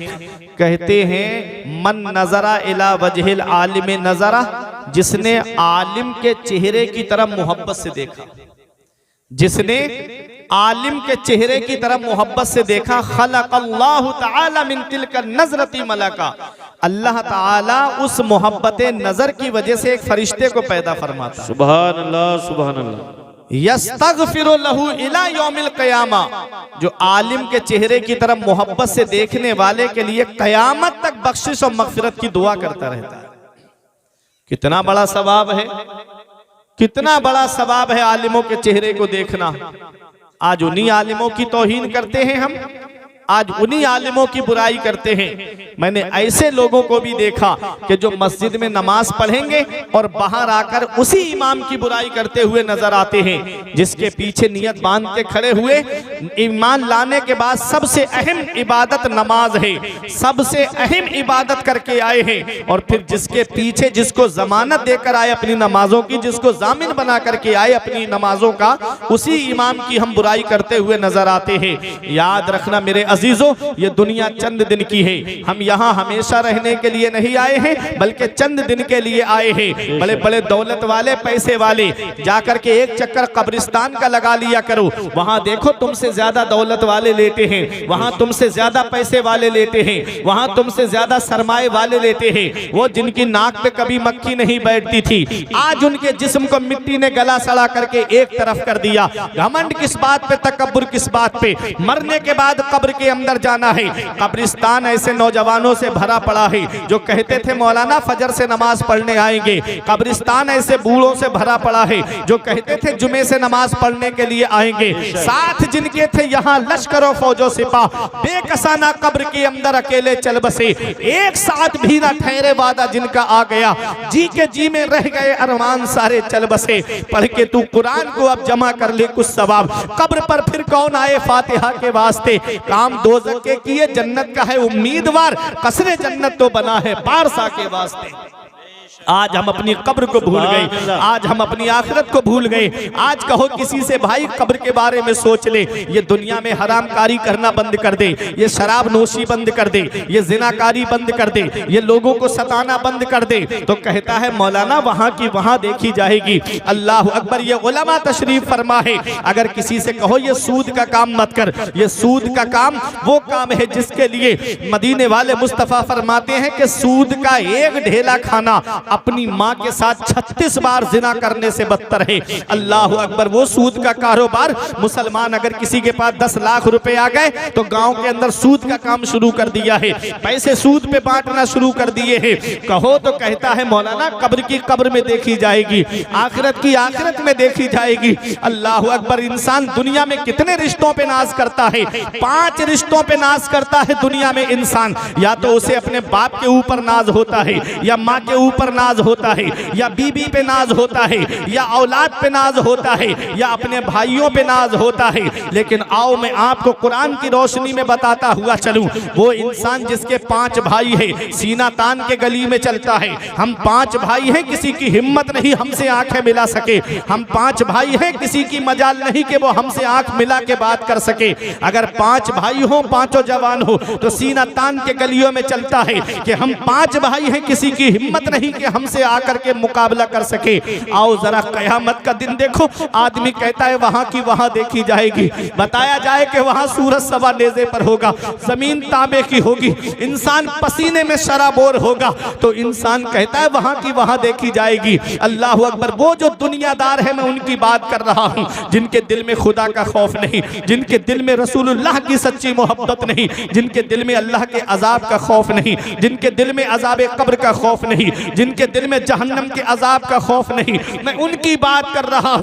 कहते हैं मन नजरा इला वजहिल आलिम नजरा, जिसने आलिम के चेहरे की तरफ मोहब्बत से देखा, जिसने आलिम के चेहरे की तरफ मोहब्बत से देखा, खलक़ल्लाहु तआला मिन तिलका नज़रती मलका, अल्लाह ताला उस मोहब्बत नजर की वजह से एक फरिश्ते को पैदा फरमाता। सुभान अल्लाह, सुभान अल्लाह। यस्तग़फिरु लहू इला यौमिल क़यामा, जो आलिम के चेहरे की तरफ मोहब्बत से देखने वाले के लिए कयामत तक बख्शिश और मग़फ़िरत की दुआ करता रहता है। कितना बड़ा सवाब है, कितना बड़ा सवाब है आलिमों के चेहरे को देखना। आज उन्हीं आलिमों की तौहीन करते हैं हम, आज उन्हीं आलिमों की बुराई करते हैं। मैंने ऐसे लोगों को भी देखा कि जो मस्जिद में नमाज पढ़ेंगे और बाहर आकर उसी इमाम की बुराई करते हुए नजर आते हैं, जिसके पीछे नियत बांध के खड़े हुए, ईमान लाने के बाद सबसे अहम इबादत नमाज है, सबसे अहम इबादत करके आए हैं, और फिर जिसके पीछे जिसको जमानत देकर आए अपनी नमाजों की, जिसको जामिन बना करके आए अपनी नमाजों का, उसी इमाम की हम बुराई करते हुए नजर आते हैं। याद रखना मेरे अजीजों, ये दुनिया चंद दिन की है। हम यहाँ हमेशा रहने के लिए नहीं आए हैं, बल्कि चंद दिन के लिए आए हैं। बड़े बड़े दौलत वाले, पैसे वाले जाकर के एक चक्कर कब्रिस्तान का लगा लिया करो, वहां देखो तुमसे ज्यादा दौलत वाले लेते हैं, वहां तुमसे ज्यादा पैसे वाले लेते हैं, वहां तुमसे ज्यादा सरमाए वाले लेते हैं। वो जिनकी नाक पे कभी मक्खी नहीं बैठती थी, आज उनके जिस्म को मिट्टी ने गला सड़ा करके एक तरफ कर दिया। घमंड किस बात पे, तकब्बुर किस बात पे? मरने के बाद कब्र के अंदर जाना है। कब्रिस्तान ऐसे नौजवानों से भरा पड़ा है जो कहते थे मौलाना फजर से नमाज पढ़ने आएंगे। कब्रिस्तान ऐसे बूढ़ों से भरा पड़ा है जो कहते थे जुमे से नमाज पढ़ने के लिए आएंगे। साथ जिनके थे यहाँ लश्कर और फौजो सिपाह, बेकसाना कब्र के अंदर अकेले चल बसे, एक साथ भी ना ठहरे वादा जिनका आ गया, जी के जी में रह गए अरमान सारे चल बसे। पढ़ के तू कुरान को अब जमा कर ले कुछ सवाब, कब्र पर फिर कौन आए फातिहा के वास्ते। काम दोज़ख के किए, जन्नत का है उम्मीदवार, कसरे जन्नत तो बना है पारसा के वास्ते। आज हम अपनी कब्र को भूल गए, आज हम अपनी आखिरत को भूल गए। आज कहो किसी से भाई कब्र के बारे में सोच ले, ये दुनिया में हरामकारी करना बंद कर दे, ये शराब नोशी बंद कर दे, ये जिनाकारी बंद कर दे, ये लोगों को सताना बंद कर दे, तो कहता है मौलाना वहां की वहां देखी जाएगी। अल्लाह अकबर, ये उलमा तशरीफ फरमा है। अगर किसी से कहो ये सूद का काम मत कर, ये सूद का काम वो काम है जिसके लिए मदीने वाले मुस्तफा फरमाते हैं कि सूद का एक ढेला खाना अपनी माँ के साथ 36 बार जिना करने से बदतर है। अल्लाह अकबर। वो सूद का कारोबार, मुसलमान अगर किसी के पास 10 लाख रुपए आ गए तो गांव के अंदर सूद का काम शुरू कर दिया है, पैसे सूद पे बांटना शुरू कर दिए हैं। कहो तो कहता है मौलाना कब्र की कब्र में देखी जाएगी, आखिरत की आखिरत में देखी जाएगी। अल्लाह अकबर। इंसान दुनिया में कितने रिश्तों पे नाज करता है? 5 रिश्तों पे नाज करता है दुनिया में इंसान। या तो उसे अपने बाप के ऊपर नाज होता है, या माँ के ऊपर नाज होता है, या बीबी पे नाज होता है, या औलाद पे नाज होता है, या अपने भाइयों पे नाज होता है। लेकिन आओ मैं आपको कुरान की रोशनी में बताता हुआ चलूं, वो इंसान जिसके 5 भाई है, सीना तान के गली में चलता है। हम 5 भाई हैं, किसी की हिम्मत नहीं हमसे आंखें मिला सके। हम 5 भाई हैं, किसी की मजाल नहीं कि वो हमसे आंख मिला के बात कर सके। अगर 5 भाई हो, 5 जवान हो, तो सीना तान के गलियों में चलता है कि हम 5 भाई हैं, किसी की हिम्मत नहीं कि हमसे आकर के मुकाबला कर सके। आओ जरा कयामत का दिन देखो, आदमी कहता है वहां की वहां देखी जाएगी। बताया जाए कि वहां सूरज सवा नेज़े पर होगा, जमीन तांबे की होगी, इंसान पसीने में शराबोर होगा, तो इंसान कहता है वहां की वहां देखी जाएगी। अल्लाह अकबर। वो जो दुनियादार है, मैं उनकी बात कर रहा हूं, जिनके दिल में खुदा का खौफ नहीं, जिनके दिल में रसूलुल्लाह की सच्ची मोहब्बत नहीं, जिनके दिल में अल्लाह के अजाब का खौफ नहीं, जिनके दिल में अजाब कब्र का खौफ नहीं, जिनके दिल में जहन्नम के अजाब का खौफ नहीं, मैं उनकी बात कर रहा हूं।